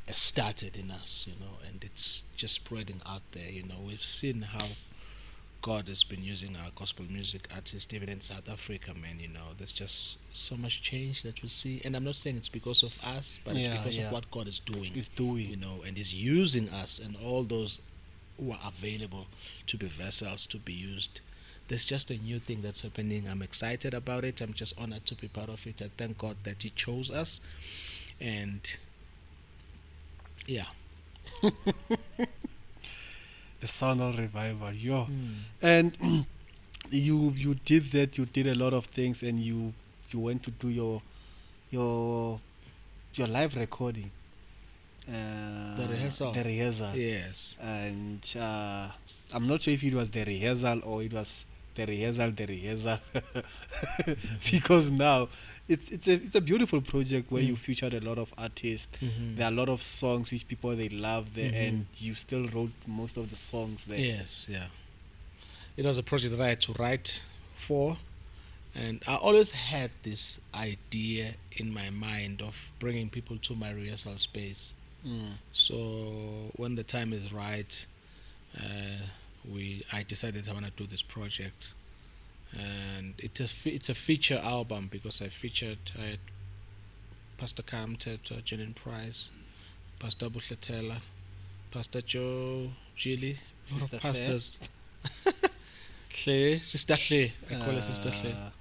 has started in us, you know, and it's just spreading out there, you know. We've seen how God has been using our gospel music artists even in South Africa, man, you know. There's just so much change that we see. And I'm not saying it's because of us, but it's because of what God is doing. He's doing. You know, and He's using us and all those who are available to be vessels, to be used. There's just a new thing that's happening. I'm excited about it. I'm just honored to be part of it. I thank God that He chose us. And yeah. The sound of revival, and you did that. You did a lot of things, and you went to do your live recording. The rehearsal. Yes. And I'm not sure if it was the rehearsal or it was the rehearsal, because now it's a beautiful project where you featured a lot of artists. There are a lot of songs which people they love there, and you still wrote most of the songs there. Yes, yeah. It was a project that I had to write for, and I always had this idea in my mind of bringing people to my rehearsal space. So when the time is right, I decided I want to do this project, and it's a feature album, because I had Pastor Kamtet, Jenin Price, Pastor Buhletela, Pastor Joe Gilly, pastors. Sister Hle, I call her Sister Hle.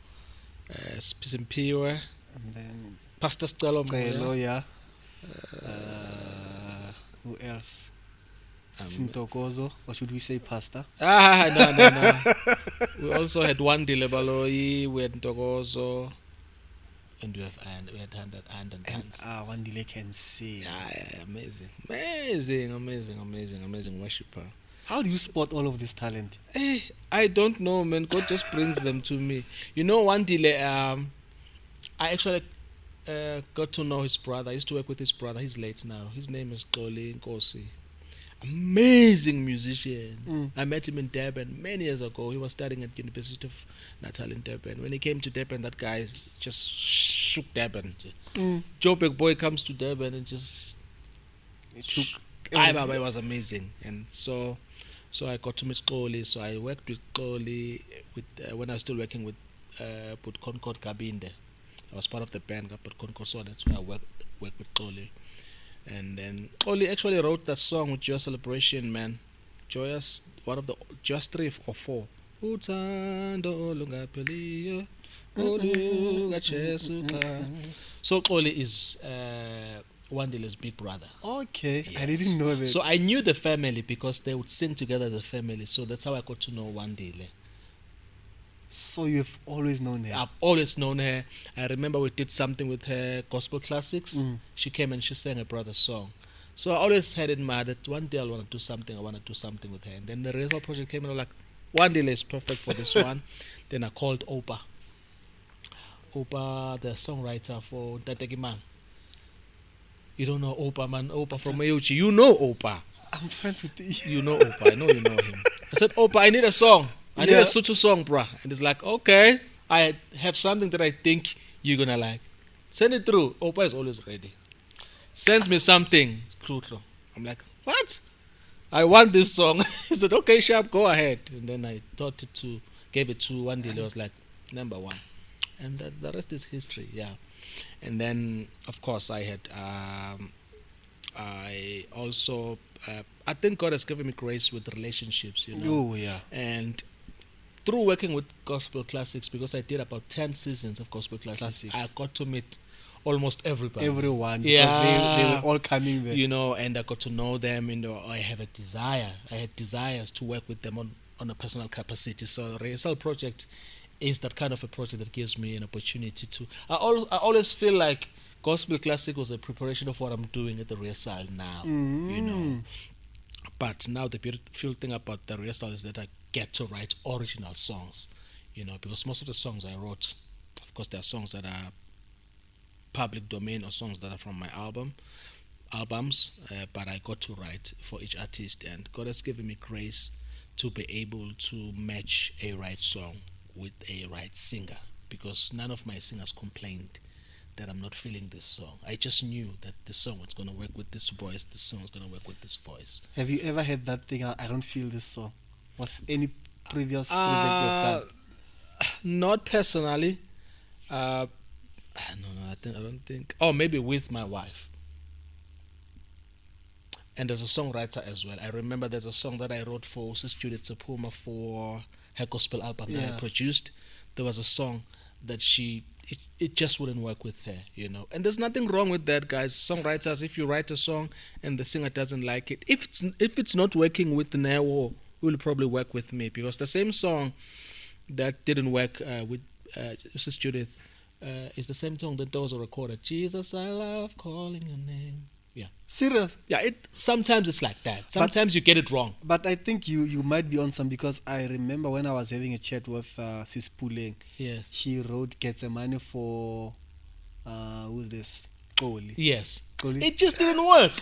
Simpiwe, And then Pastor Stelo, who else? Ntokozo, or should we say Pastor? No. We also had one Dilebaloyi, we had Ntokozo, and we had hand and hands. One delay can see. Yeah, amazing worshiper. How do you spot all of this talent? I don't know, man. God just brings them to me. You know, one delay, I actually got to know his brother. I used to work with his brother. He's late now. His name is Nkosi. Amazing musician. I met him in Durban many years ago. He was studying at University of Natal in Durban. When he came to Durban, that guy just shook Durban. Joe Big Boy comes to Durban and just shook. It was amazing. And so I got to meet Xoli. So I worked with Xoli when I was still working with Concord Kabinde. I was part of the band Concord, so that's where I worked with Xoli. And then Xoli actually wrote that song with Joyous Celebration, man. Joyous, one of the Joyous 3 or 4. Uthando lungapheliyo, oluka Jesu xa. So Xoli is Wandile's big brother. Okay, Yes. I didn't know that. So I knew the family because they would sing together as a family. So that's how I got to know Wandile. So you've always known her? I've always known her. I remember we did something with her gospel classics. She came and she sang her brother's song. So I always had in mind that one day I want to do something. I want to do something with her. And then the Rehearsal project came and I was like, Wandile is perfect for this one. Then I called Opa. Opa, the songwriter for Tatekiman. You don't know Opa, man. Opa from Mayuchi. You know Opa. I'm trying to think. You know Opa. I know you know him. I said, Opa, I need a song. I need a Sutu song, bruh. And he's like, okay, I have something that I think you're gonna like. Send it through. Opa is always ready. Sends me something. True. I'm like, what? I want this song. He said, okay, Sharp, go ahead. And then I gave it to one day. It was like number one. And the rest is history, yeah. And then, of course, I had, I also, I think God has given me grace with relationships, you know. Oh, yeah. And through working with gospel classics, because I did about 10 seasons of gospel classics. I got to meet almost everybody. Everyone. Yeah. Because they were all coming there. You know, and I got to know them. You know, I have a desire. I had desires to work with them on a personal capacity. So Rehearsal project is that kind of a project that gives me an opportunity to. I always feel like gospel classic was a preparation of what I'm doing at the Rehearsal now. You know. But now the beautiful thing about the Rehearsal is that I get to write original songs, you know, because most of the songs I wrote, of course, there are songs that are public domain or songs that are from my albums, but I got to write for each artist, and God has given me grace to be able to match a right song with a right singer, because none of my singers complained that I'm not feeling this song. I just knew that this song was going to work with this voice, this song was going to work with this voice. Have you ever had that thing, I don't feel this song, with any previous project you've done? Not personally. No, I don't think. Oh, maybe with my wife. And there's a songwriter as well. I remember there's a song that I wrote for Sis Judith Sepuma for her gospel album that I produced. There was a song that it just wouldn't work with her, you know. And there's nothing wrong with that, guys. Songwriters, if you write a song and the singer doesn't like it, if it's not working with Neo, it will probably work with me, because the same song that didn't work with Sis Judith is the same song that Ntokozo recorded. Jesus, I love calling your name. Yeah. Serious? Yeah, sometimes it's like that. Sometimes you get it wrong. But I think you might be on some, because I remember when I was having a chat with Sis Puleng. Yes. She wrote Getsemane for who's this? Koli. Yes. Koli. It just didn't work.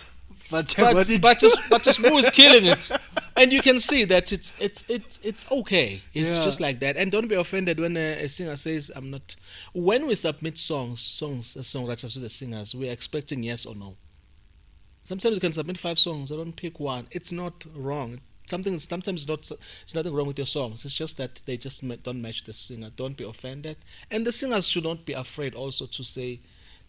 But just Moo is killing it, and you can see that it's okay. It's just like that. And don't be offended when a singer says I'm not. When we submit songs as songwriters to the singers, we're expecting yes or no. Sometimes you can submit 5 songs. I don't pick one. It's not wrong. Sometimes it's nothing wrong with your songs. It's just that they just don't match the singer. Don't be offended. And the singers should not be afraid also to say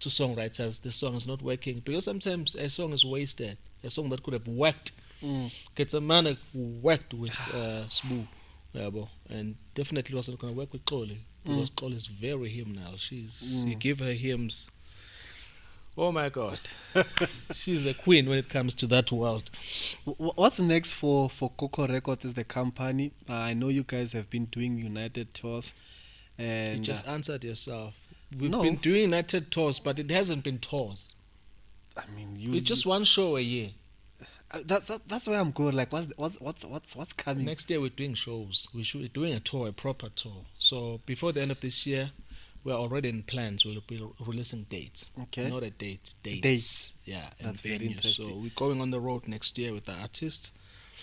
to songwriters, this song is not working, because sometimes a song is wasted. A song that could have worked. Gets a man worked with Smoo, and definitely wasn't going to work with Koli, because Koli is very hymnal. You give her hymns. Oh my God, she's a queen when it comes to that world. What's next for Coco Records as the company? I know you guys have been doing United tours, and you just answered yourself. We've been doing United tours, but it hasn't been tours. I mean, it's just one show a year. That's where I'm going. Like, what's coming? Next year we're doing shows. We're doing a tour, a proper tour. So before the end of this year, we're already in plans. We'll be releasing dates. Okay. Not a date. Dates. Yeah. That's very venues. Interesting. So we're going on the road next year with the artists.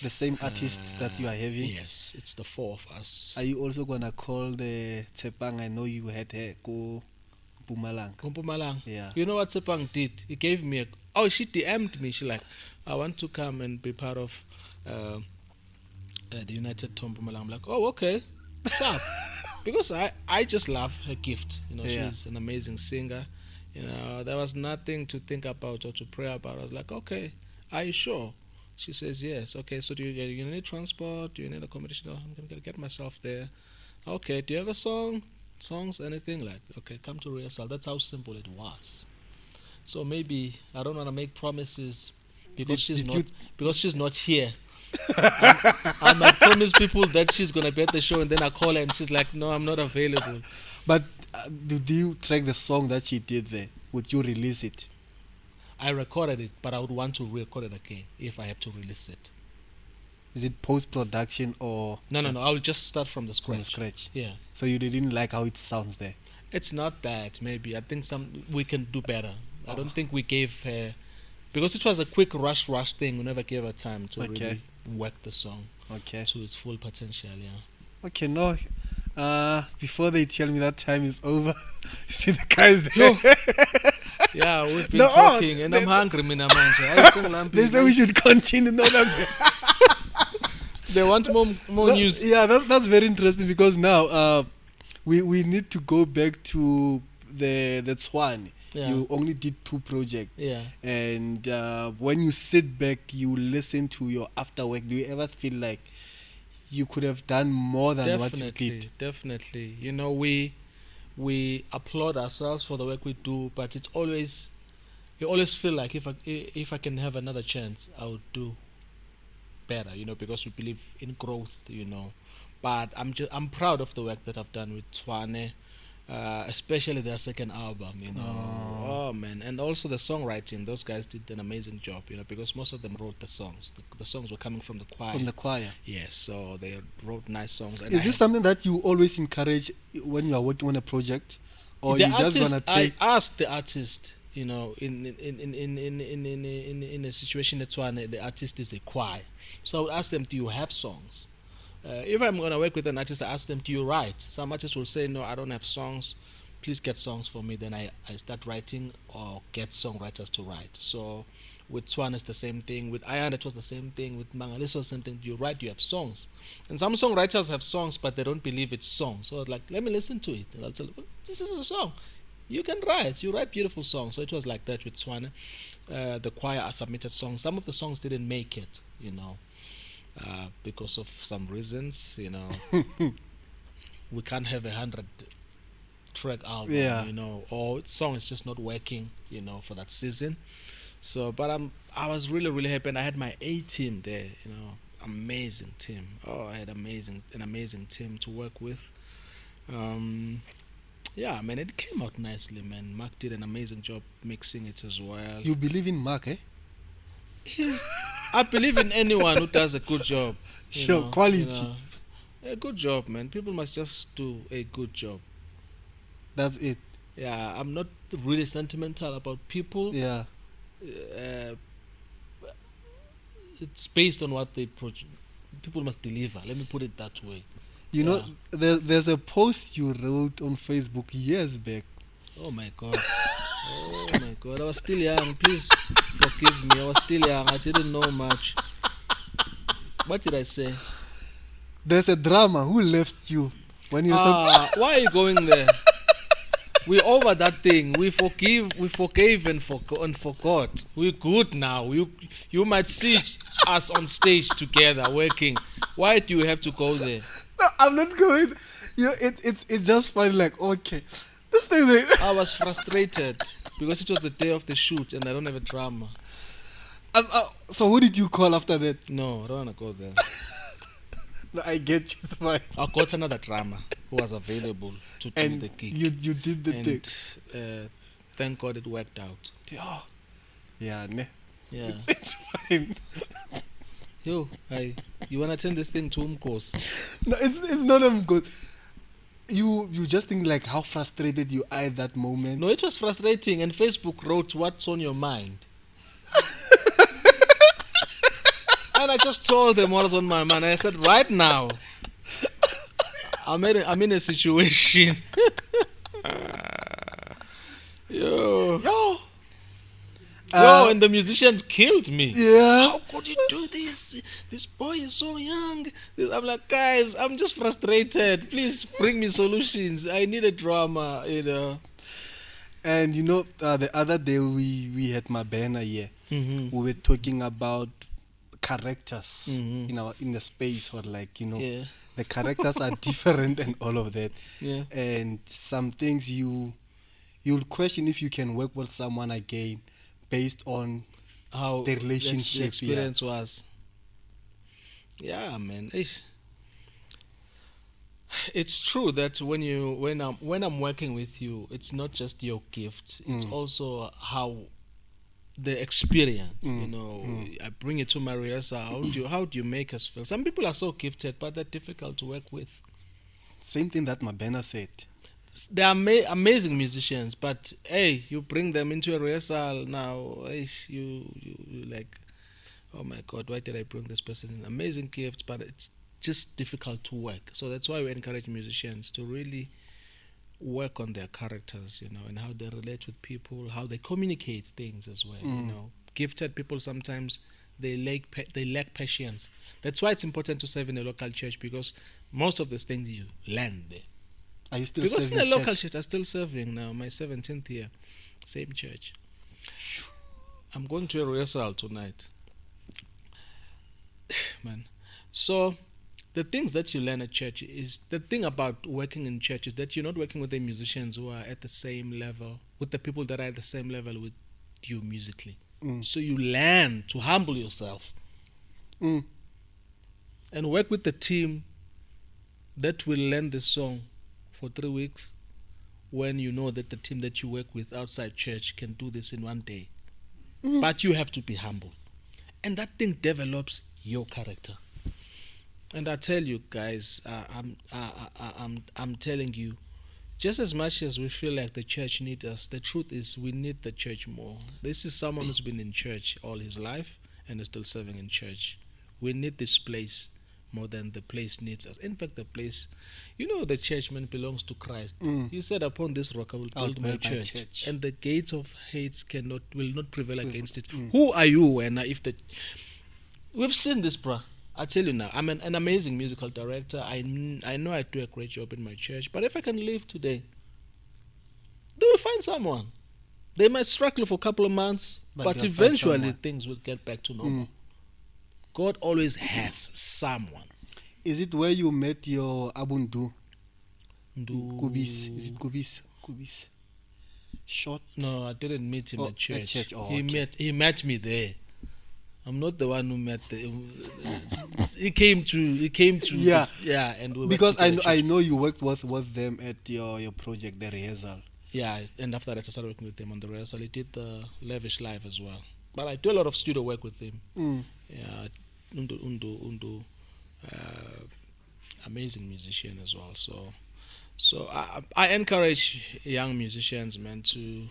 The same artist that you are having? Yes, it's the 4 of us. Are you also gonna call the Tsepang? I know you had her go Mpumalanga. Yeah. You know what Tsepang did? He gave me she DM'd me. She like, I want to come and be part of the United Tour Mpumalanga. I'm like, oh, okay. Sharp. Because I just love her gift. You know, she's an amazing singer. You know, there was nothing to think about or to pray about. I was like, okay, are you sure? She says yes. Okay, so do you need transport? Do you need accommodation? I'm gonna get myself there. Okay, do you have a songs, anything? Like, okay, come to Rehearsal. That's how simple it was. So maybe I don't want to make promises because she's not here. I might promise people that she's gonna be at the show, and then I call her and she's like, no, I'm not available. But did you track the song that she did there? Would you release it? I recorded it, but I would want to re-record it again if I have to release it. Is it post-production or... No. I will just start from the scratch. From scratch? Yeah. So you didn't like how it sounds there? It's not bad. Maybe I think we can do better. I don't think we gave her, because it was a quick rush thing. We never gave her time to really work the song to its full potential. Yeah. Okay, no. Before they tell me that time is over, you see the guys there. Yo. Yeah, we've been talking, and I'm hungry, mina manje. They say we should continue. No, that's they want more news. Yeah, that's very interesting, because now we need to go back to the Tswane. Yeah. You only did 2 projects. Yeah. And when you sit back, you listen to your after work. Do you ever feel like you could have done more than what you did? Definitely. You know, we applaud ourselves for the work we do, but it's always, you always feel like if I can have another chance, I would do better. You know, because we believe in growth. You know, but I'm proud of the work that I've done with Tswane. Especially their second album, you know. Oh man, and also the songwriting. Those guys did an amazing job, you know, because most of them wrote the songs. The songs were coming from the choir. From the choir. Yes, so they wrote nice songs. And is this something that you always encourage when you are working on a project, or you just gonna take? I asked the artist, you know, in a situation that's one, the artist is a choir, so I would ask them, do you have songs? If I'm going to work with an artist, I ask them, do you write? Some artists will say, no, I don't have songs. Please get songs for me. Then I start writing or get songwriters to write. So with Swan, it's the same thing. With Ayan, it was the same thing. With Mangaliso, it was the same thing. Do you write? Do you have songs? And some songwriters have songs, but they don't believe it's songs. So I was like, let me listen to it. And I'll tell them, this is a song. You can write. You write beautiful songs. So it was like that with Swan. The choir submitted songs. Some of the songs didn't make it, you know. Because of some reasons, you know, we can't have 100-track album, you know, or song is just not working, you know, for that season. So, but I was really, really happy, and I had my A team there, you know, amazing team. Oh, I had an amazing team to work with. Yeah, man, it came out nicely, man. Mark did an amazing job mixing it as well. You believe in Mark, eh? I believe in anyone who does a good job. Sure, quality. You know. A good job, man. People must just do a good job. That's it. Yeah, I'm not really sentimental about people. Yeah. It's based on what they people must deliver. Let me put it that way. You know, there's a post you wrote on Facebook years back. Oh my God. Oh my God. I was still young. Please forgive me. I was still young. I didn't know much. What did I say? There's a drama. Who left you when you why are you going there? We're over that thing. We forgave and forgot. We're good now. You might see us on stage together working. Why do you have to go there? No, I'm not going. You know, it's just funny. Like, okay, this thing. I was frustrated because it was the day of the shoot and I don't have a drama. So who did you call after that? No, I don't want to go there. No, I get you. It's fine. I got another drummer who was available to do the gig. You did the thing. Thank God it worked out. Yeah. Yeah, ne. Yeah. It's fine. Yo, hi. You wanna turn this thing to Umkos? No, it's not good. You just think like how frustrated you are at that moment. No, it was frustrating, and Facebook wrote what's on your mind. And I just told them what was on my mind. And I said, right now, I'm in a situation. Yo, and the musicians killed me. Yeah. How could you do this? This boy is so young. I'm like, guys, I'm just frustrated. Please bring me solutions. I need a drama, you know. And you know, the other day we had my banner here. Mm-hmm. We were talking about characters in the space, or like, you know, the characters are different and all of that. Yeah. And some things you'll question if you can work with someone again based on how the relationship, the experience was. Yeah, man. It's true that when I'm working with you, it's not just your gift. It's also how the experience. You know, I bring it to my rehearsal. How do you make us feel? Some people are so gifted, but they're difficult to work with. Same thing that Mabena said. They are amazing musicians, but hey, you bring them into a rehearsal now, you like, oh my God, why did I bring this person in? Amazing gift, but it's just difficult to work. So that's why we encourage musicians to really work on their characters, and how they relate with people, how they communicate things as well. Gifted people sometimes they lack patience. That's why it's important to serve in a local church, because most of these things you learn there. Are you still because serving in a local church? church, I'm still serving now, my 17th year, same church. I'm going to a rehearsal tonight, man. So the things that you learn at church is the thing about working in church is that you're not working with the musicians who are at the same level, with the people that are at the same level with you musically. So you learn to humble yourself and work with the team that will learn the song for 3 weeks, when you know that the team that you work with outside church can do this in 1 day. But you have to be humble, and that thing develops your character. And I tell you guys, I'm telling you, just as much as we feel like the church needs us, the truth is we need the church more. This is someone who's been in church all his life and is still serving in church. We need this place more than the place needs us. In fact, the place, the church, man, belongs to Christ. He said, upon this rock I will build my church, and the gates of hate will not prevail against it. Who are you? And we've seen this, bruh. I tell you now, I'm an amazing musical director. I know I do a great job in my church, but if I can leave today, they will find someone. They might struggle for a couple of months, but eventually things will get back to normal. God always has someone. Is it where you met your Abundu? Kubis. Is it Kubis? Kubis. Short? No, I didn't meet him at church. At church. Oh, he met me there. I'm not the one who met he came to yeah, and we because I know you worked with them at your project, the Rehearsal. Yeah, and after that I started working with them on the Rehearsal. He did the Lavish live as well, but I do a lot of studio work with him. Yeah, Undu, amazing musician as well. So I encourage young musicians, man, to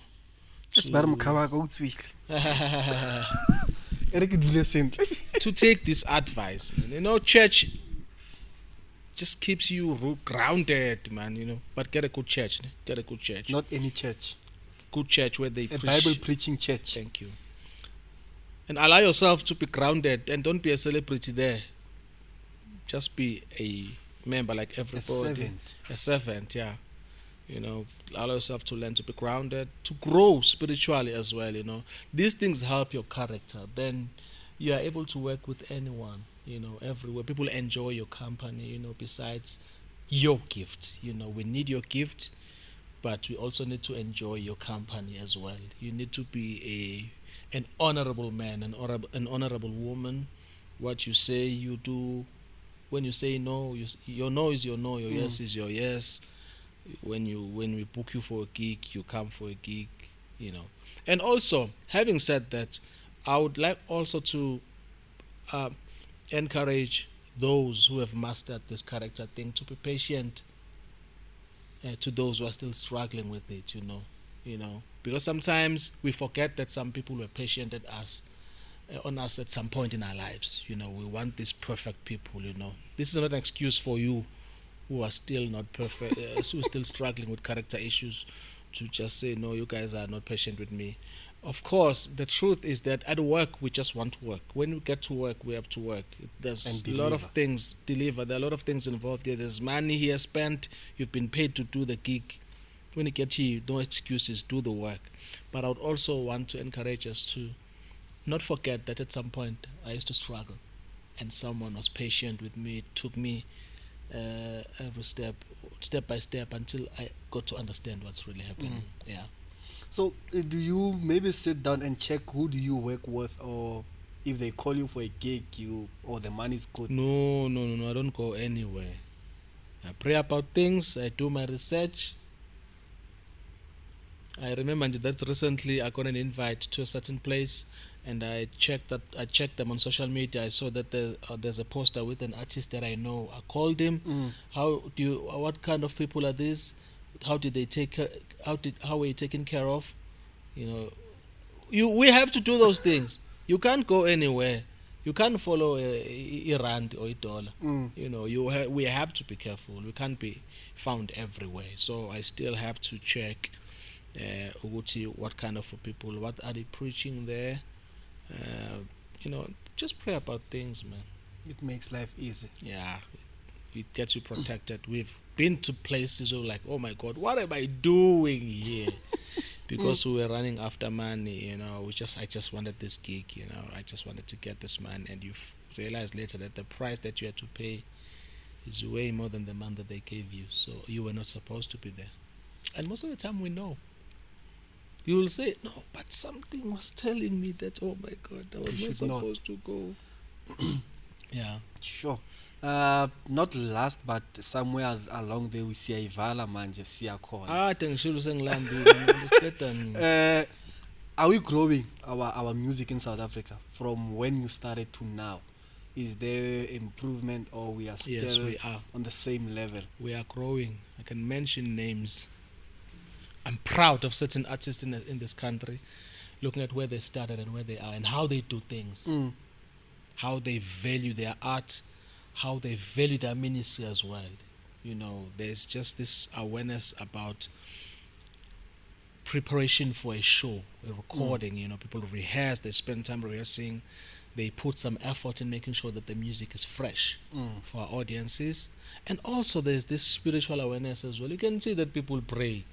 take this advice, man. Church just keeps you grounded, man, but get a good church. Not any church. Good church where they preach. Bible preaching church. Thank you. And allow yourself to be grounded, and don't be a celebrity there. Just be a member like everybody. A servant, yeah. Allow yourself to learn to be grounded, to grow spiritually as well, These things help your character. Then you are able to work with anyone, everywhere. People enjoy your company, besides your gift. We need your gift, but we also need to enjoy your company as well. You need to be an honorable man, an honorable woman. What you say, you do. When you say no, your no is your no, your yes is your yes. When we book you for a gig, you come for a gig, And also, having said that, I would like also to encourage those who have mastered this character thing to be patient to those who are still struggling with it, because sometimes we forget that some people were patient on us at some point in our lives. We want these perfect people. This is not an excuse for you who are still not perfect, who are still struggling with character issues, to just say, no, you guys are not patient with me. Of course, the truth is that at work, we just want to work. When we get to work, we have to work. There's a lot of things, deliver. There are a lot of things involved here. There's money here spent. You've been paid to do the gig. When you get here, no excuses, do the work. But I would also want to encourage us to not forget that at some point, I used to struggle. And someone was patient with me. It took me every step by step, until I got to understand what's really happening. Yeah. So do you maybe sit down and check who do you work with, or if they call you for a gig, or the money's good? No, I don't go anywhere. I pray about things, I do my research. I remember that recently I got an invite to a certain place, and I checked them on social media. I saw that there's a poster with an artist that I know. I called him. What kind of people are these? how did they take care, how were you taken care of? We have to do those things. You can't go anywhere. You can't follow a rand or a dollar. We have to be careful. We can't be found everywhere. So I still have to check what kind of people, what are they preaching there. Just pray about things, man. It makes life easy. Yeah, it gets you protected. We've been to places where like, oh my God, what am I doing here? Because we were running after money, I just wanted this gig, I just wanted to get this man, and you realize later that the price that you had to pay is way more than the money that they gave you. So you were not supposed to be there. And most of the time we know. You will say, no, but something was telling me that, oh my God, I was not supposed to go. Yeah. Sure. Not last, but somewhere along there we see Ivala manje siyakhona. Are we growing our music in South Africa from when you started to now? Is there improvement, or we are still Yes, we are on the same level? We are growing. I can mention names. I'm proud of certain artists in this country, looking at where they started and where they are and how they do things, how they value their art, how they value their ministry as well. There's just this awareness about preparation for a show, a recording. People rehearse, they spend time rehearsing, they put some effort in making sure that the music is fresh for our audiences. And also there's this spiritual awareness as well. You can see that people pray.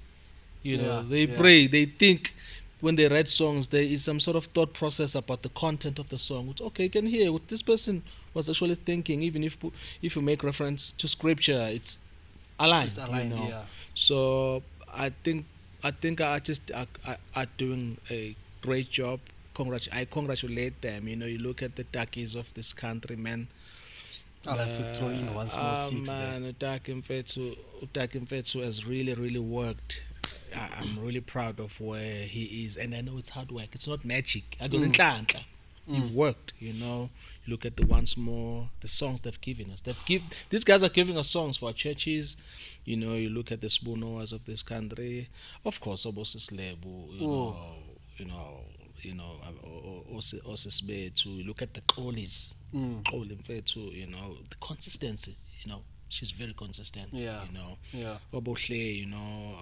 They pray, they think. When they write songs, there is some sort of thought process about the content of the song. Which, okay, you can hear what this person was actually thinking. Even if you make reference to scripture, it's aligned. It's aligned, yeah. So I think our artists are doing a great job. I congratulate them. You look at the Takis of this country, man. I'll have to throw in one small six there. Utaki Mfethu has really, really worked. I'm really proud of where he is, and I know it's hard work. It's not magic. I don't He worked, Look at the songs they've given us. These guys are giving us songs for our churches. You look at the Spunoas of this country. Of course, Oboses Lebu, Osisbetu. Look at the Qolis. The consistency, She's very consistent. Yeah. Oboshle,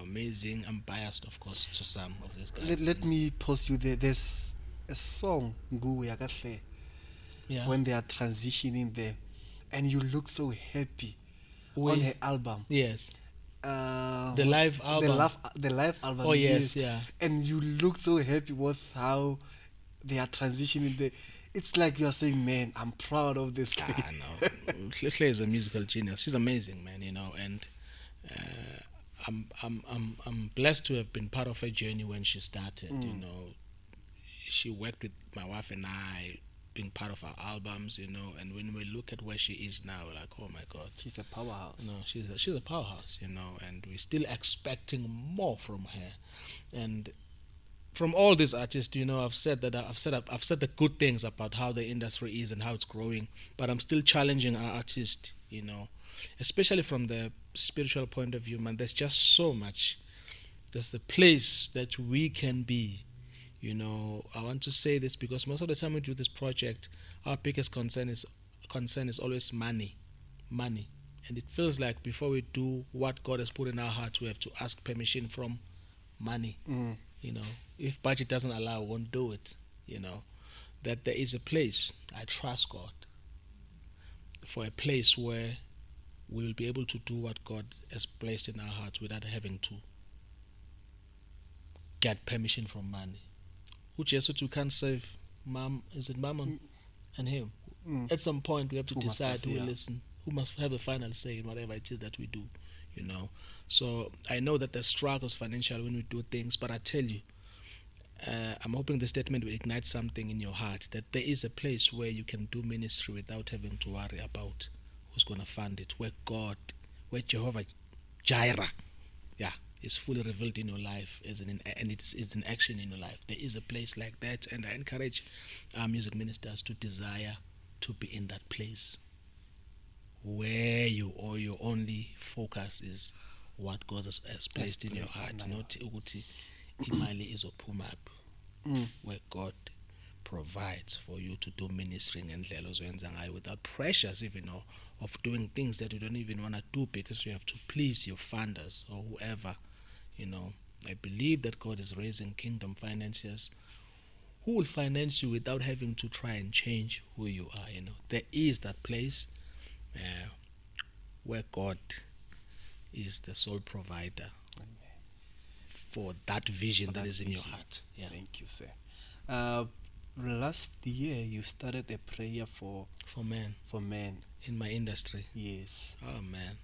amazing. I'm biased, of course, to some of these guys. Let me pause you there. There's a song, Nguwe Akahle, when they are transitioning there, and you look so happy on her album. Yes. The live album. The live album. Oh yes, yeah. And you look so happy with how they are transitioning there. It's like you are saying, man, I'm proud of this lady. No. Hle is a musical genius. She's amazing, man, and I'm blessed to have been part of her journey when she started. She worked with my wife and I, being part of our albums, and when we look at where she is now, we're like, oh my God, she's a powerhouse. No, she's a powerhouse, and we're still expecting more from her. And from all these artists, I've said the good things about how the industry is and how it's growing, but I'm still challenging our artists, especially from the spiritual point of view, man. There's just so much. There's the place that we can be. I want to say this because most of the time we do this project, our biggest concern is always money, and it feels like before we do what God has put in our heart, we have to ask permission from money. If budget doesn't allow, we won't do it. That there is a place, I trust God, for a place where we will be able to do what God has placed in our hearts without having to get permission from money. Which is what we can't save mom. Is it mom and him? At some point we have to decide who will listen, who must have a final say in whatever it is that we do. So I know that there's struggles financially when we do things, but I tell you, I'm hoping the statement will ignite something in your heart, that there is a place where you can do ministry without having to worry about who's going to fund it, where Jehovah Jireh, is fully revealed in your life, and it's in action in your life. There is a place like that, and I encourage our music ministers to desire to be in that place where your only focus is what God has placed in your heart. Not ukuthi imali izophuma where God provides for you to do ministering and without pressures even of doing things that you don't even want to do because you have to please your funders or whoever. I believe that God is raising kingdom financiers who will finance you without having to try and change who you are. There is that place where God is the sole provider for that vision that is in your heart. Yeah. Thank you, sir. Last year you started a prayer for men in my industry. Yes. Oh man.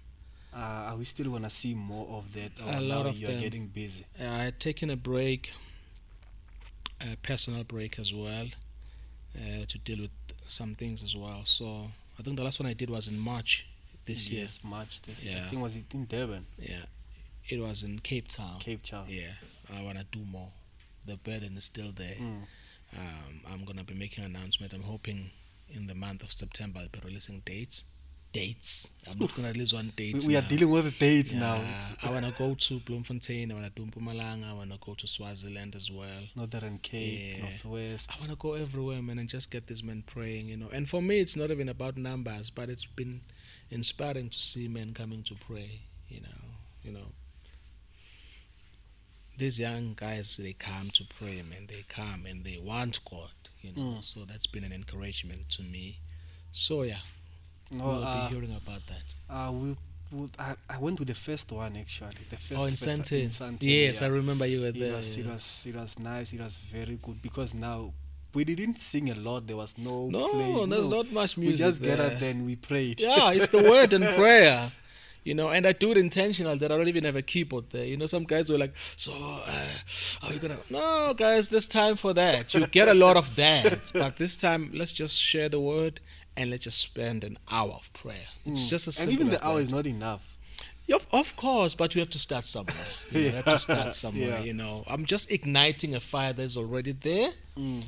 Are we still gonna see more of that? A lot of them. You're getting busy. I had taken a break, a personal break as well, to deal with some things as well. So I think the last one I did was in March this year. Yes, March this year. Yeah. I think was it in Durban? Yeah. It was in Cape Town. Cape Town. Yeah. I wanna do more. The burden is still there. I'm gonna be making an announcement. I'm hoping in the month of September I'll be releasing dates. I'm not gonna release one date. We are dealing with the dates now. I wanna go to Bloemfontein. I wanna do Mpumalanga. I wanna go to Swaziland as well. Northern Cape, Northwest. I wanna go everywhere, man, and just get these men praying. And for me, it's not even about numbers, but it's been inspiring to see men coming to pray. These young guys, they come to pray, man. They come and they want God, So that's been an encouragement to me. So yeah, we'll be hearing about that. I went to the first one actually. The first. In Sandton. Yes, I remember you were there. It was nice. It was very good because now we didn't sing a lot. There was no. There's not much music. We just there. gathered there and we prayed. Yeah, it's the word and prayer. And I do it intentional that I don't even have a keyboard there. Some guys were like, so, are you gonna? No, guys, there's time for that. You get a lot of that. But this time, let's just share the word and let's just spend an hour of prayer. It's just as simple as that. And even the hour is not enough. Of course, but you have to start somewhere. You have to start somewhere, I'm just igniting a fire that's already there.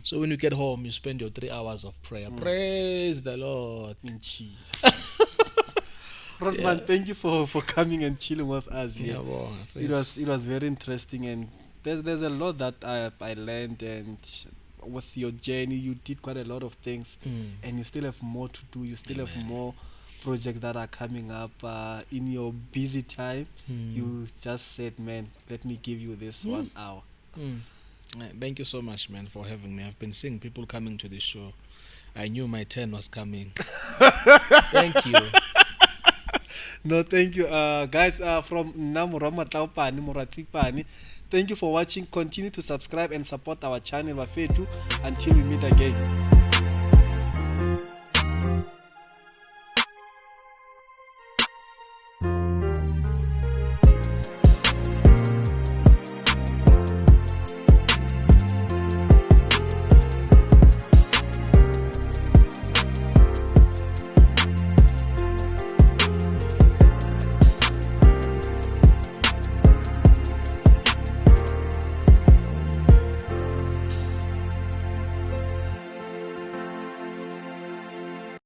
So when you get home, you spend your 3 hours of prayer. Praise the Lord. In Jesus. Man, thank you for coming and chilling with us here. It was very interesting, and there's a lot that I learned, and with your journey you did quite a lot of things, and you still have more to do. You still have more projects that are coming up in your busy time. You just said, man, let me give you this 1 hour. Thank you so much, man, for having me. I've been seeing people coming to this show. I knew my turn was coming. Thank you. No, thank you, guys. From Moratsipani, thank you for watching. Continue to subscribe and support our channel, Wafetu, until we meet again.